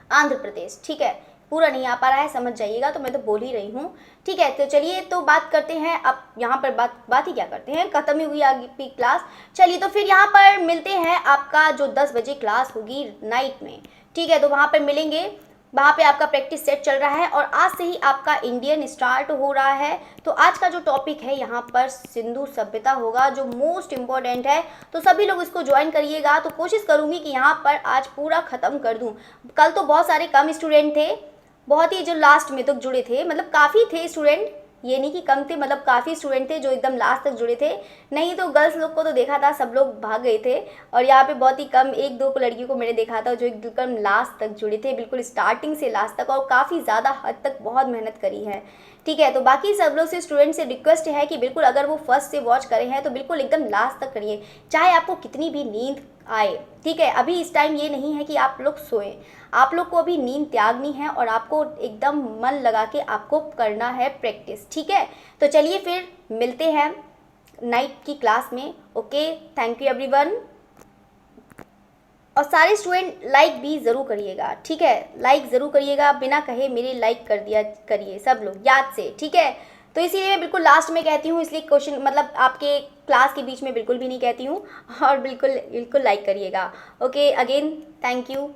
आंध्र प्रदेश। ठीक है, पूरा नहीं आ पा रहा है, समझ जाइएगा, तो मैं तो बोल ही रही हूँ। ठीक है, तो चलिए तो बात करते हैं अब। यहाँ पर बात ही क्या करते हैं, खत्म ही हुई आपकी क्लास। चलिए, तो फिर यहाँ पर मिलते हैं, आपका जो 10 बजे क्लास होगी नाइट में। ठीक है, तो वहाँ पर मिलेंगे, वहाँ पे आपका प्रैक्टिस सेट चल रहा है और आज से ही आपका इंडियन स्टार्ट हो रहा है। तो आज का जो टॉपिक है यहाँ पर सिंधु सभ्यता होगा, जो मोस्ट इम्पॉर्टेंट है। तो सभी लोग इसको ज्वाइन करिएगा। तो कोशिश करूँगी कि यहाँ पर आज पूरा ख़त्म कर दूँ। कल तो बहुत सारे कम स्टूडेंट थे, बहुत ही जो लास्ट में तक जुड़े थे, मतलब काफ़ी थे स्टूडेंट, ये नहीं कि कम थे, मतलब काफ़ी स्टूडेंट थे जो एकदम लास्ट तक जुड़े थे। नहीं तो गर्ल्स लोग को तो देखा था, सब लोग भाग गए थे। और यहाँ पे बहुत ही कम 1-2 लड़कियों को मैंने देखा था जो एकदम लास्ट तक जुड़े थे, बिल्कुल स्टार्टिंग से लास्ट तक, और काफ़ी ज़्यादा हद तक बहुत मेहनत करी है। ठीक है, तो बाकी सब लोग से स्टूडेंट से रिक्वेस्ट है कि बिल्कुल अगर वो फर्स्ट से वॉच करे हैं तो बिल्कुल एकदम लास्ट तक करिए, चाहे आपको कितनी भी नींद आए। ठीक है, अभी इस टाइम ये नहीं है कि आप लोग सोएं, आप लोग को अभी नींद त्यागनी है और आपको एकदम मन लगा के आपको करना है प्रैक्टिस। ठीक है, तो चलिए फिर मिलते हैं नाइट की क्लास में। Okay, thank you everyone. और सारे स्टूडेंट लाइक भी ज़रूर करिएगा। ठीक है, लाइक ज़रूर करिएगा, बिना कहे मेरे लाइक कर दिया करिए सब लोग याद से। ठीक है, तो इसीलिए मैं बिल्कुल लास्ट में कहती हूँ, इसलिए क्वेश्चन मतलब आपके क्लास के बीच में बिल्कुल भी नहीं कहती हूँ। और बिल्कुल लाइक करिएगा। Okay, again thank you.